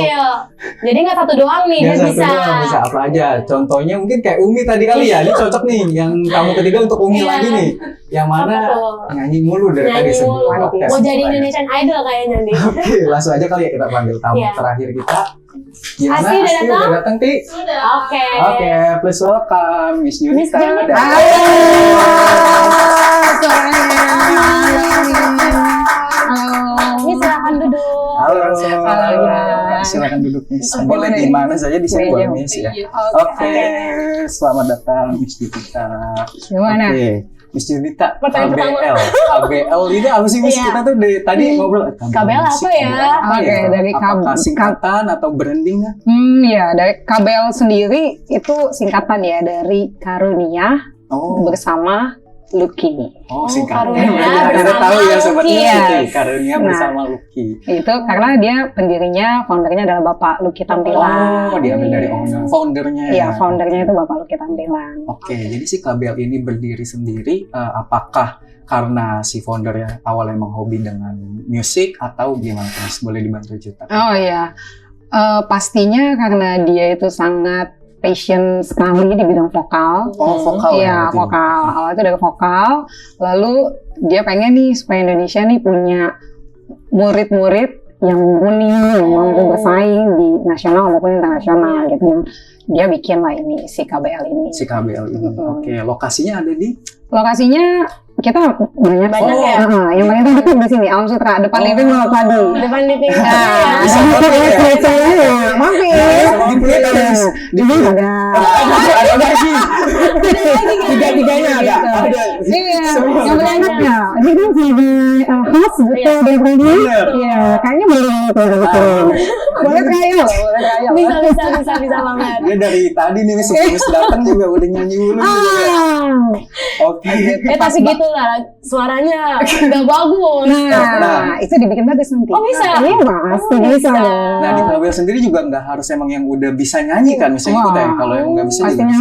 Jadi nggak satu doang nih, Ya, dia satu bisa. doang, bisa apa aja. Contohnya mungkin kayak Umi tadi kali ya. Ini cocok nih yang kamu ketiga untuk Umi Iya. lagi nih. Yang mana Apa tuh? nyanyi mulu dari tadi Nyanyi sebelum mulu. podcast. Mau jadi Indonesian Idol kayaknya nih. Oke, langsung aja kali ya kita panggil tamu Iya. terakhir kita. Gimana? Asti udah datang? Udah datang, Ti? Oke. Oke, please welcome Miss Miss Junita. Junita. Ini silakan duduk. Halo. Halo. Silakan duduk Miss. Boleh di mana saja di sini boleh Miss ya. Oke, selamat datang Miss Junita. Gimana? Oke, Miss Junita, Pertanyaan pertama. ABL ini apa sih Miss? Iya. Kita tuh dari tadi ngobrol. KBL apa ya? Oke, dari Apakah KBL. singkatan atau branding? Ya, dari KBL sendiri itu singkatan ya dari Karunia Oh, bersama Lucky. singkatan. Karunia Kita bersama tahu ya Sobat Lucky. Netsity, Karunia Nah. bersama Lucky. Itu karena dia pendirinya, foundernya adalah Bapak Lucky Tampilan. Oh, diambil dari owner, foundernya. Iya, foundernya itu Bapak Lucky Tampilan. Oke, jadi si KBL ini berdiri sendiri, apakah karena si foundernya awalnya emang hobi dengan musik atau gimana Mas? Boleh dibantu cerita? Oh iya, pastinya karena dia itu sangat passion sekali di bidang vokal. Oh, vokal Iya, berarti. vokal. Awalnya itu dari vokal, lalu dia pengen nih supaya Indonesia nih punya murid-murid yang mumpuni, yang mampu bersaing di nasional maupun internasional gitu. Dia bikin lah ini si KBL ini. Si KBL ini. Mm-mm. Oke, lokasinya ada di Lokasinya kita banyak. Banyak ya? Yang paling dekat di sini, Alam Sutra, depan Living World tadi. Depan di pinggir. Nah, Bisa foto ya? mampir. Jadi ada lagi. Tiga-tiganya ada. Iya, yang enaknya. Ini kan sebagai host gitu dari radio. Iya, kayaknya boleh boleh trial. Bisa banget. Dia dari tadi nih sebelum datang juga udah nyanyi dulu. Oke. Tapi gitulah suaranya nggak bagus. Nah, itu dibikin bagus nanti. Oh bisa? Iya pasti bisa. Nah di Kabel sendiri juga nggak harus emang yang udah bisa nyanyi kan misalnya ikut ya. Kalau yang nggak bisa juga. Pastinya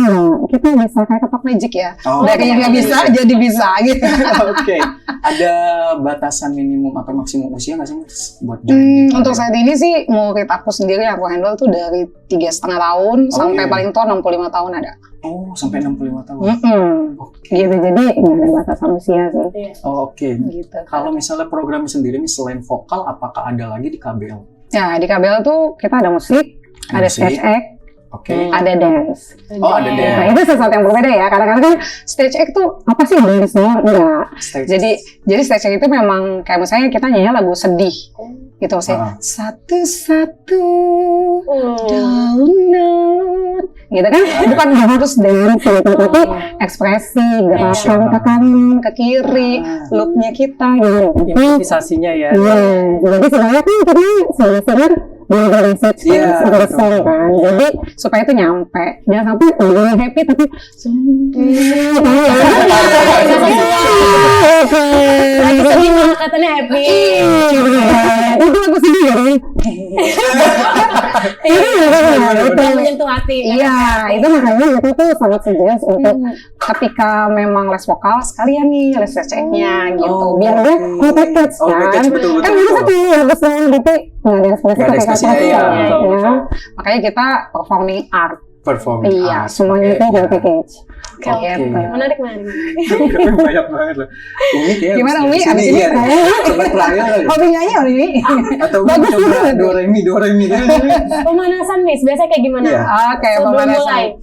kita bisa kayak ketok magic ya. Dari yang nggak bisa jadi bisa gitu. Oke. Ada batasan minimum atau maksimum usia nggak sih Mas buat join? Untuk saat ini sih murid aku sendiri yang aku handle tuh dari 3,5 tahun sampai paling tua 65 tahun ada. Oh sampai 65 tahun. Gitu jadi nggak ada batasan usia sih. Oke. Gitu. Kalau misalnya program sendiri nih selain vokal, apakah ada lagi di KBL? Ya di KBL tuh kita ada musik, ada stage act, ada dance. Oh ada dance. Nah itu sesuatu yang berbeda ya. Kadang-kadang kan stage act tuh apa sih dance doang? Enggak. Jadi stage act itu memang kayak misalnya kita nyanyi lagu sedih. Gitu maksudnya satu-satu daunan gitu kan, bukan harus dance gitu, tapi ekspresi, gerakan ke kanan, ke kiri, looknya kita gitu. Improvisasinya ya. Jadi sebenarnya kan kita sebenarnya dari song kan, jadi supaya itu nyampe, jangan sampai orang happy tapi katanya happy. Itu aku sendiri. Udah menyentuh hati. Iya, itu makanya itu tuh sangat suggest untuk ketika memang les vokal sekalian nih les ceknya gitu, biar dia package kan. Kan bisa satu harus tapi nggak ada ekspresi ya. Makanya kita performing art. Iya, semuanya itu whole package. Oke. Menarik. Banyak banget loh. Umi kayak gimana Umi? Abis ini ya. Coba trial kali. Hobi nyanyi Umi. Atau Umi coba do re mi. Pemanasan Miss, biasanya kayak gimana? Oke, pemanasan.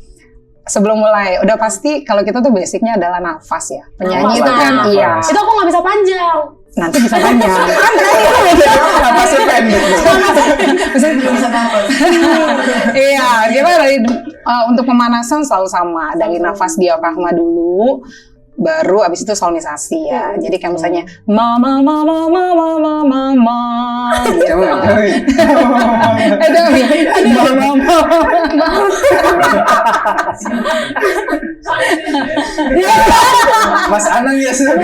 Sebelum mulai, udah pasti kalau kita tuh basicnya adalah nafas ya. Penyanyi itu kan iya. Itu aku nggak bisa panjang. Nanti bisa panjang. Kan Napasnya pendek. Iya, gimana dari untuk pemanasan selalu sama, dari nafas diafragma dulu, baru abis itu sonisasi ya. Jadi kayak misalnya mama gitu. Mas Anang ya sudah.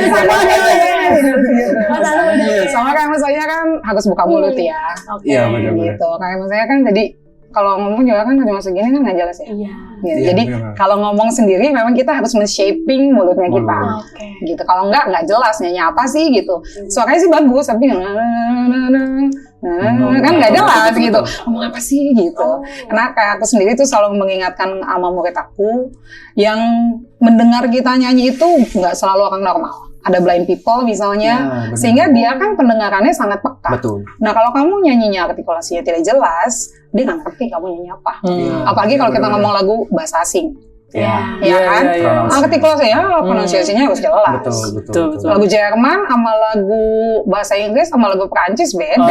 Sama kayak misalnya kan harus buka mulut ya. Iya benar-benar. Gitu. Kayak misalnya kan tadi kalau ngomong juga kan cuma segini kan nggak jelas ya. Iya. Jadi kalau ngomong sendiri memang kita harus men-shaping mulutnya kita. Gitu. Kalau nggak jelas nyanyi apa sih gitu. Suaranya sih bagus tapi kan nggak jelas gitu. Ngomong apa sih gitu. Karena kayak aku sendiri tuh selalu mengingatkan sama murid aku yang mendengar kita nyanyi itu nggak selalu orang normal. Ada blind people misalnya, sehingga dia kan pendengarannya sangat peka. Betul. Nah kalau kamu nyanyinya artikulasinya tidak jelas, dia nggak ngerti kamu nyanyi apa. Apalagi kalau kita ngomong lagu bahasa asing. Iya kan? Artikulasinya, pronunciasinya harus jelas. Betul. Lagu Jerman sama lagu bahasa Inggris sama lagu Perancis beda.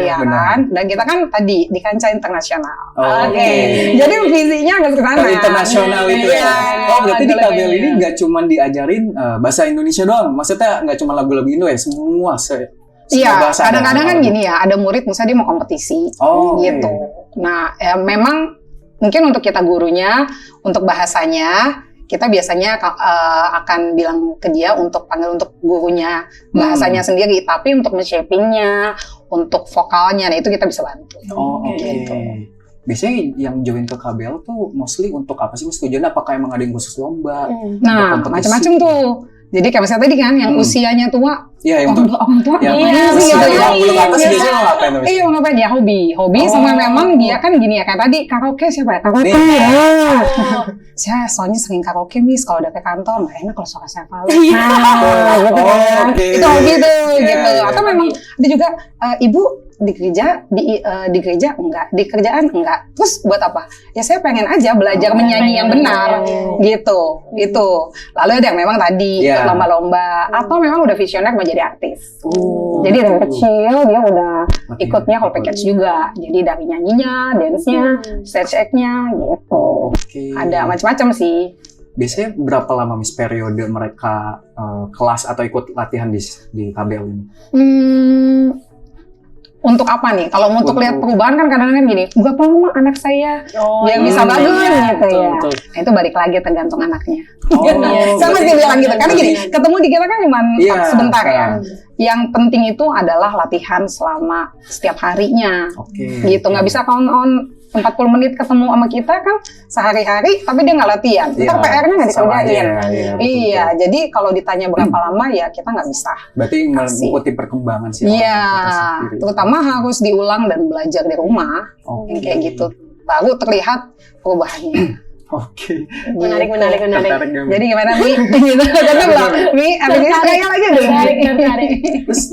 Iya kan? Dan kita kan tadi di kancah internasional. Oke. Jadi visinya harus ke sana. Internasional itu ya. Oh berarti di KBL ini nggak cuma diajarin bahasa Indonesia doang. Maksudnya nggak cuma lagu-lagu Indo ya, semua. Iya, kadang-kadang kan gini ya, ada murid misalnya dia mau kompetisi gitu. Nah, ya memang mungkin untuk kita gurunya, untuk bahasanya, kita biasanya akan bilang ke dia untuk panggil untuk gurunya bahasanya sendiri. Tapi untuk men-shapingnya, untuk vokalnya, nah itu kita bisa bantu. Gitu. Biasanya yang join ke KBL tuh mostly untuk apa sih Mas tujuannya? Apakah emang ada yang khusus lomba? Nah, macam-macam tuh. Jadi kayak misalnya tadi kan, yang usianya tua, yang orang tua ngapain sih gitu ya? Belum atas biasanya ngapain? Iya, ngapain ya hobi sama memang dia kan gini ya, kayak tadi karaoke siapa ya? Karaoke saya soalnya sering karaoke Miss, kalau udah ke kantor nggak enak kalau suara saya falas. Gitu kan. Itu hobi tuh, gitu. Atau memang ada juga, ibu di gereja enggak, di kerjaan enggak. Terus buat apa? Ya saya pengen aja belajar menyanyi yang benar gitu. Lalu ada yang memang tadi ikut lomba-lomba atau memang udah visioner mau jadi artis. Jadi dari kecil dia udah ikutnya whole package juga. Jadi dari nyanyinya, dance-nya, stage act-nya gitu. Ada macam-macam sih. Biasanya berapa lama Miss periode mereka kelas atau ikut latihan di KBL ini? Untuk apa nih? Kalau untuk lihat perubahan kan kadang-kadang gini, berapa lama anak saya yang bisa bagus gitu ya. Nah, itu balik lagi tergantung anaknya. Saya mesti bilang gitu, karena gini, ketemu di kita kan cuma sebentar ya. Yang penting itu adalah latihan selama setiap harinya. Gitu, nggak bisa count-on 40 menit ketemu sama kita kan sehari-hari, tapi dia nggak latihan. Ntar PR-nya nggak dikerjain. Iya, jadi kalau ditanya berapa lama ya kita nggak bisa. Berarti mengikuti perkembangan sih. Iya, terutama harus diulang dan belajar di rumah. Yang kayak gitu, baru terlihat perubahannya. Menarik. Jadi gimana Mi? Gitu kata belum? Mi, abis trial aja deh. Terus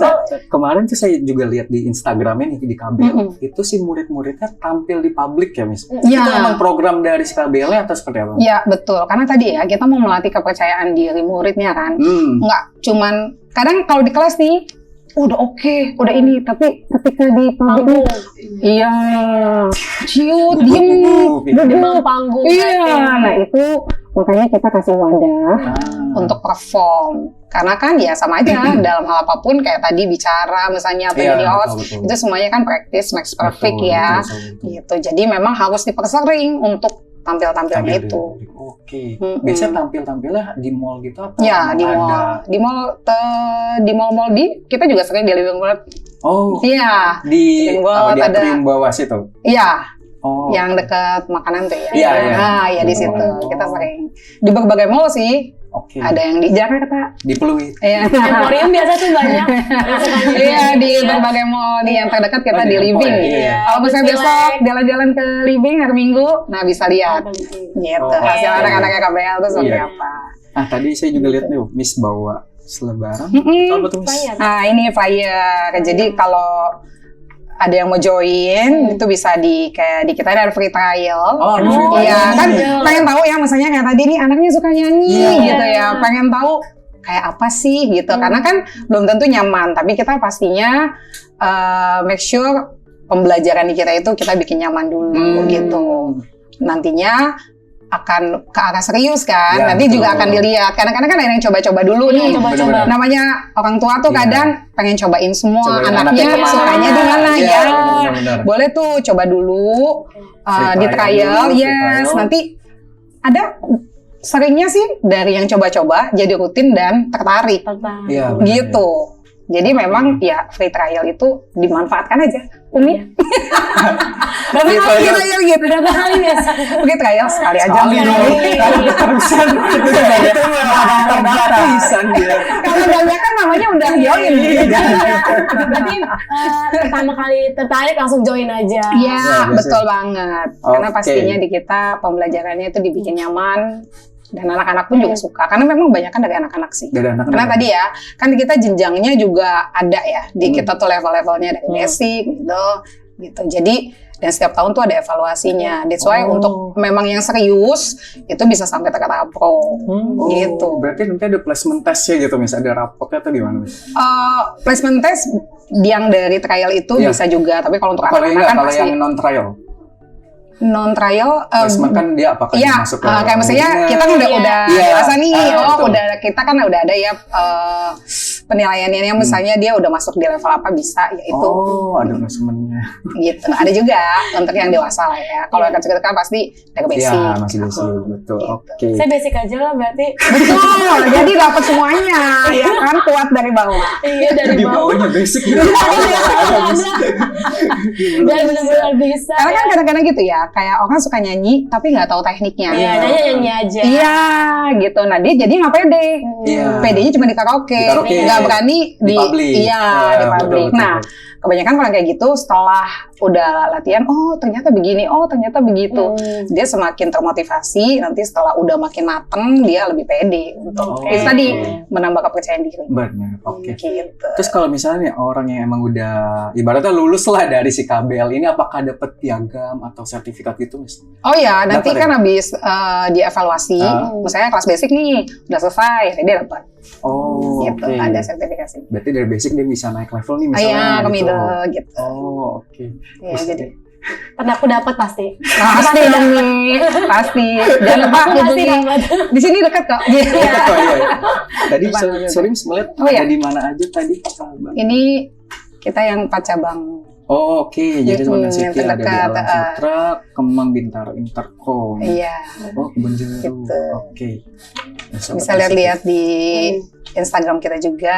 kemarin tuh saya juga lihat di Instagramnya nih di KBL, itu si murid-muridnya tampil di publik ya Miss? Itu emang program dari si KBL atau seperti apa? Ya betul, karena tadi ya kita mau melatih kepercayaan diri muridnya kan. Nggak cuman, kadang kalau di kelas nih, udah oke, udah ini, tapi ketika di panggung, iya, ciut, diem, demam panggung. Iya, nah itu makanya kita kasih wadah untuk perform. Karena kan ya sama aja dalam hal apapun kayak tadi bicara misalnya atau jadi host, itu semuanya kan practice makes perfect ya. Gitu. Jadi memang harus dipersering untuk tampil-tampilnya itu. Biasanya tampilnya di mall gitu apa? Ya, di mall. Di mall-mall kita juga sering di Living World. Iya. Di atrium bawah situ? Iya. Yang dekat makanan tuh ya. Iya, di situ. Kita sering. Di berbagai mall sih. Ada yang di Jakarta, di Pluit. Iya. Emporium biasa tuh banyak. Iya, di berbagai mall nih yang terdekat kita di Living. Kalau misalnya besok jalan-jalan ke Living hari Minggu, nah bisa lihat gitu hasil anak-anaknya KBL tuh seperti apa. Nah tadi saya juga lihat nih Miss bawa selebaran. Apa tuh Miss? Nah ini flyer. Jadi kalau ada yang mau join, itu bisa di kita ada free trial. Iya kan, pengen tahu ya misalnya kayak tadi nih anaknya suka nyanyi gitu ya, pengen tahu kayak apa sih gitu, karena kan belum tentu nyaman, tapi kita pastinya make sure pembelajaran di kita itu kita bikin nyaman dulu gitu. Nantinya akan ke arah serius kan, nanti juga akan dilihat. Kadang-kadang kan ada yang coba-coba dulu nih. Namanya orang tua tuh kadang pengen cobain semua, anaknya sukanya di mana ya. Boleh tuh coba dulu di trial, nanti ada seringnya sih dari yang coba-coba jadi rutin dan tertarik. Gitu. Jadi memang ya free trial itu dimanfaatkan aja. Umi. Berapa kali trial gitu? Berapa kali Miss? Free trial sekali aja. Kalau banyak kan namanya udah join. Berarti pertama kali tertarik langsung join aja. Iya, betul banget. Karena pastinya di kita pembelajarannya itu dibikin nyaman. Dan anak-anak pun juga suka, karena memang banyak kan dari anak-anak sih. Karena tadi ya, kan kita jenjangnya juga ada ya, di kita tuh level-levelnya dari basic gitu. Jadi dan setiap tahun tuh ada evaluasinya. That's why untuk memang yang serius itu bisa sampai ke tahap pro. Gitu. Berarti nanti ada placement testnya gitu, misalnya ada rapotnya atau gimana? Placement test yang dari trial itu bisa juga, tapi kalau untuk anak-anak kan pasti. Kalau yang non trial. Non trial placement kan dia apakah masuk ke kayak misalnya kita kan udah dewasa nih, udah kita kan udah ada ya penilaiannya misalnya dia udah masuk di level apa bisa ya itu. Ada placementnya. Gitu. Ada juga untuk yang dewasa lah ya. Kalau yang kecil kan pasti dari basic. Iya, masih basic, betul. Oke. Saya basic aja lah berarti. Betul. Jadi dapat semuanya ya kan, kuat dari bawah. Iya, dari bawah. Di bawahnya basic. Dan benar-benar bisa. Karena kan kadang-kadang gitu ya, kayak orang suka nyanyi tapi nggak tahu tekniknya. Iya, nyanyi aja. Iya, gitu. Nah dia jadi nggak pede. Pedenya cuma di karaoke, nggak berani di publik. Iya, di publik. Nah, kebanyakan kalau kayak gitu setelah udah latihan, oh ternyata begini, oh ternyata begitu, dia semakin termotivasi. Nanti setelah udah makin mateng, dia lebih pede untuk itu tadi menambah kepercayaan diri. Benar, oke. Gitu. Terus kalau misalnya orang yang emang udah ibaratnya lulus lah dari si KBL ini, apakah dapat piagam atau sertifikat gitu, Miss? Oh ya, nanti Dapet kan habis dievaluasi, misalnya kelas basic nih udah selesai, dia dapat. Oh, gitu, oke. ada sertifikasi. Berarti dari basic dia bisa naik level nih Iya, misalnya. ke gitu. middle gitu. Oh, oke. Iya, jadi Karena aku dapat pasti. pasti dong nih, pasti. Jangan lupa Pasti hubungi. dapat. Di sini dekat kok. Oh, iya. Tadi sorry melihat Oh, iya. ada di mana aja tadi? Ini kita yang 4 cabang. Oh, oke. Jadi sebenarnya yang City ada di terdekat, Alam Sutra, Kemang, Bintaro, Intercom. Iya. Oh, Kebun Jeruk. Gitu. Oke. Bisa lihat-lihat di Instagram kita juga.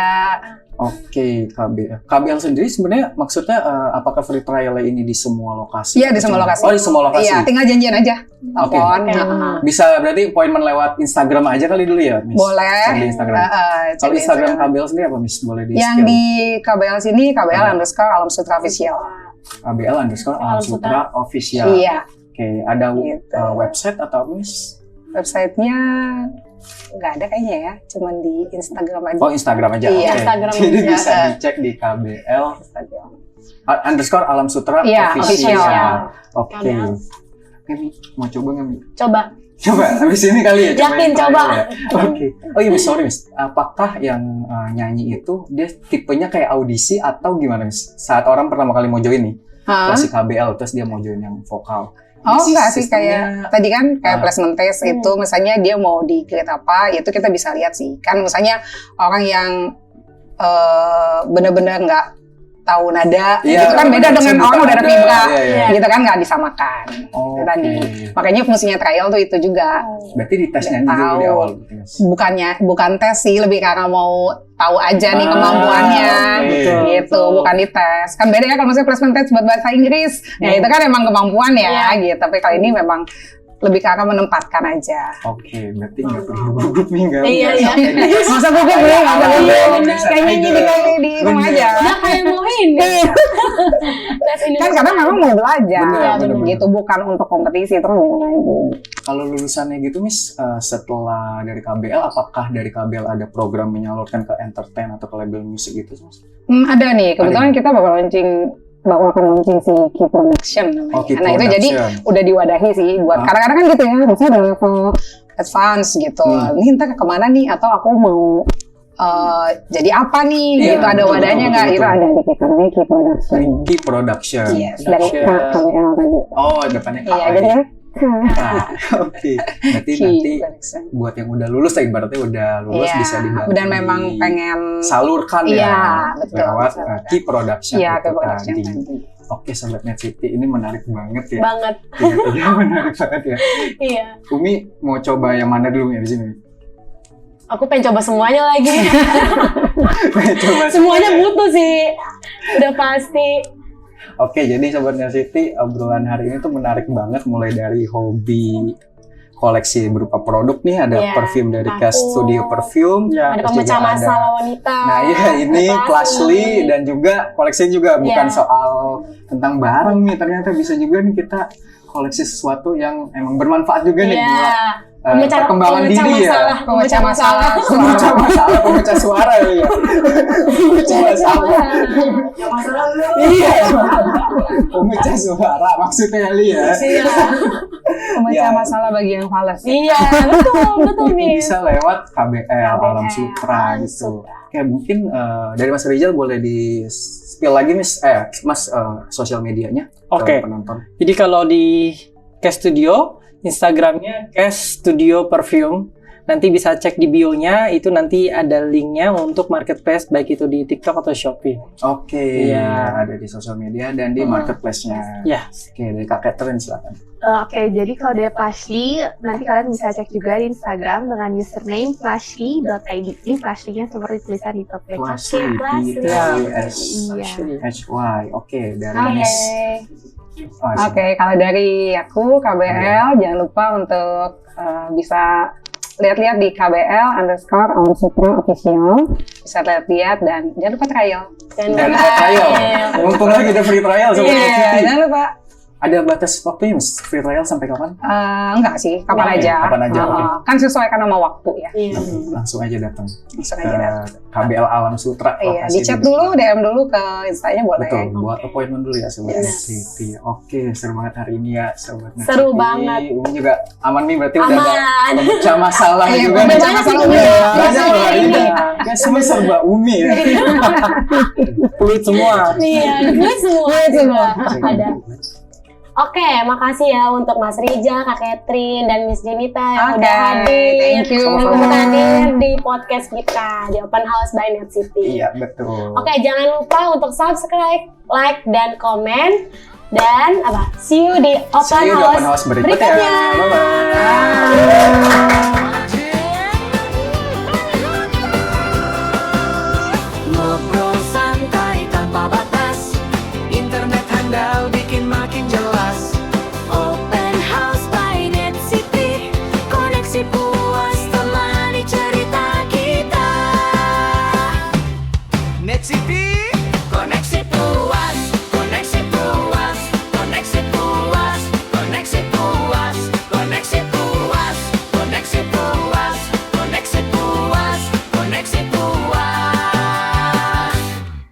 Oke, KBL. KBL sendiri sebenarnya maksudnya apakah free trial ini di semua lokasi? Iya, di semua lokasi. Oh, di semua lokasi. Iya, tinggal janjian aja. Oke. Telepon. Bisa berarti appointment lewat Instagram aja kali dulu ya, Miss? Boleh. Cek di Instagram. Cek Kalau di Instagram Instagram. KBL sendiri apa, Miss? Boleh di Yang di KBL sini KBL_Alam Sutra Official. KBL_Alam Sutra Official. Iya. Oke, ada Gitu. website atau apa, Miss? Websitenya nggak ada kayaknya ya, cuman di Instagram aja. Oh, Instagram aja. Iya, Oke. Instagram Jadi aja. bisa dicek di KBL Instagram. _Alam Sutra Iya, Official. official. Oke. KBL. Oke, Mi, mau coba nggak, Mi? Coba. Coba, habis ini kali ya. Yakin, yang coba. trial ya. Oke. Oh iya, Miss, sorry, Miss. Apakah yang nyanyi itu dia tipenya kayak audisi atau gimana, Miss? Saat orang pertama kali mau join nih, kelas KBL, terus dia mau join yang vokal. Oh Miss, enggak sih, sistemnya- kayak tadi kan kayak placement test itu misalnya dia mau di grade apa, itu kita bisa lihat sih. Kan misalnya orang yang benar-benar nggak tahu nada, Iya, itu kan beda dengan bukan orang udah ada nada, vibra, iya. gitu kan nggak disamakan. Oh, Itu tadi. oke. Makanya fungsinya trial tuh itu juga. Berarti di tes nyanyi dulu di Tahu. awal gitu, Miss. Bukan tes sih, lebih karena mau tahu aja nih kemampuannya, oke. gitu, bukan dites. Kan beda ya kalau misalnya placement test buat bahasa Inggris, ya itu kan emang kemampuan ya, gitu. Tapi kali ini memang lebih karena menempatkan aja. Oke, berarti nggak perlu gugup nih, nggak? Iya, nggak iya. sampai di- Nggak usah gugup nih, nggak usah gugup. Iya, bener. Kayak nyanyi di rumah aja. Udah kayak mau ini. Tes ini. Kan karena memang mau belajar, Bener, gitu, bukan untuk kompetisi terus lagi. Kalau lulusannya gitu, Miss, setelah dari KBL, apakah dari KBL ada program menyalurkan ke entertain atau ke label musik gitu, Mas? Ada nih, kebetulan kita bakal akan launching si Key Production namanya. Oh, Key Nah itu jadi Production. udah diwadahi sih buat kadang-kadang kan gitu ya, misalnya udah level advance gitu. Ini entah kemana nih, atau aku mau jadi apa nih, Iya, gitu, ada betul, wadahnya betul, nggak? betul. Itu ada di kita namanya Key Production. Key Production. Yes, dari KBL tadi. Oh, depannya Iya, KI. jadi ya. Oke, berarti Key nanti Production. buat yang udah lulus, ibaratnya udah lulus Iya, bisa dibantu. dan memang pengen salurkan Iya, ya betul, lewat salurkan. Key Production. Iya, itu Key Production tadi. tadi. Oke, Sobat Net City, ini menarik banget ya. Banget. Iya, menarik banget ya. Iya. Umi mau coba yang mana dulu ya di sini? Aku pengen coba semuanya lagi. Coba Semuanya butuh sih. Udah pasti. Oke, jadi Sobat Net City, obrolan hari ini tuh menarik banget, mulai dari hobi koleksi berupa produk nih, ada Iya, perfume dari parfum. Cash Studio Perfume. Ada Terus pemecah juga ada- masalah wanita. Nah iya, ini Ada Classly dan juga koleksi juga bukan Iya. soal tentang barang nih, ternyata bisa juga nih kita koleksi sesuatu yang emang bermanfaat juga nih buat perkembangan diri ya. Pemecah masalah. Pemecah masalah, pemecah suara ya. Pemecah masalah. Iya. Pemecah suara maksudnya Li ya. Iya. Pemecah Ya. masalah bagi yang fales. Iya, betul nih. Bisa lewat KBL Alam Sutra Alam gitu. Kayak mungkin dari Mas Rizal boleh di spill lagi Mas sosial medianya Oke. ke penonton. Jadi kalau di Cash Studio, Instagramnya Cash Studio Perfume. Nanti bisa cek di bio-nya, itu nanti ada linknya untuk marketplace, baik itu di TikTok atau Shopee. Oke, Iya. ada di sosial media dan di marketplace-nya. Ya. Oke, dari Kak Catherine silakan. Oke, jadi kalau dari Flashly, nanti kalian bisa cek juga di Instagram dengan username flashly.id. Ini Flashly-nya seperti tulisan di top page. Classy, Classy. Iya. HY. Oke, dari Oke. Miss. Oke, kalau dari aku KBL jangan lupa untuk bisa lihat-lihat di KBL_Alam Sutra official, bisa lihat-lihat dan jangan lupa trial. Jangan lupa trial. Mumpung lagi ada free trial sama Iya, jangan lupa. Ada batas waktunya Mas, free trial sampai kapan? Enggak sih, kapan aja. Kapan aja, oke. Kan sesuaikan sama waktu ya. Langsung aja datang. Langsung aja datang. KBL Alam Sutra. Iya, lokasi di chat dulu, DM dulu ke Instanya boleh. Betul, buat appointment dulu ya Sobat Net City. Oke, seru banget hari ini ya Sobat Net City. Seru banget. Umi juga aman nih, berarti udah ada pecah masalah Iya, juga. pecah masalah Umi. Banyak loh hari ini. Ya semua serba Umi ya. Fluid semua. Iya, gue semua. Ada. Oke, makasih ya untuk Mas Rizal, Kak Catherine, dan Miss Jenita yang udah hadir. Thank you. Udah hadir di podcast kita di Open House by Net City. Iya, betul. Oke, jangan lupa untuk subscribe, like, dan komen. Dan see you di Open House berikutnya. berikutnya. Bye-bye.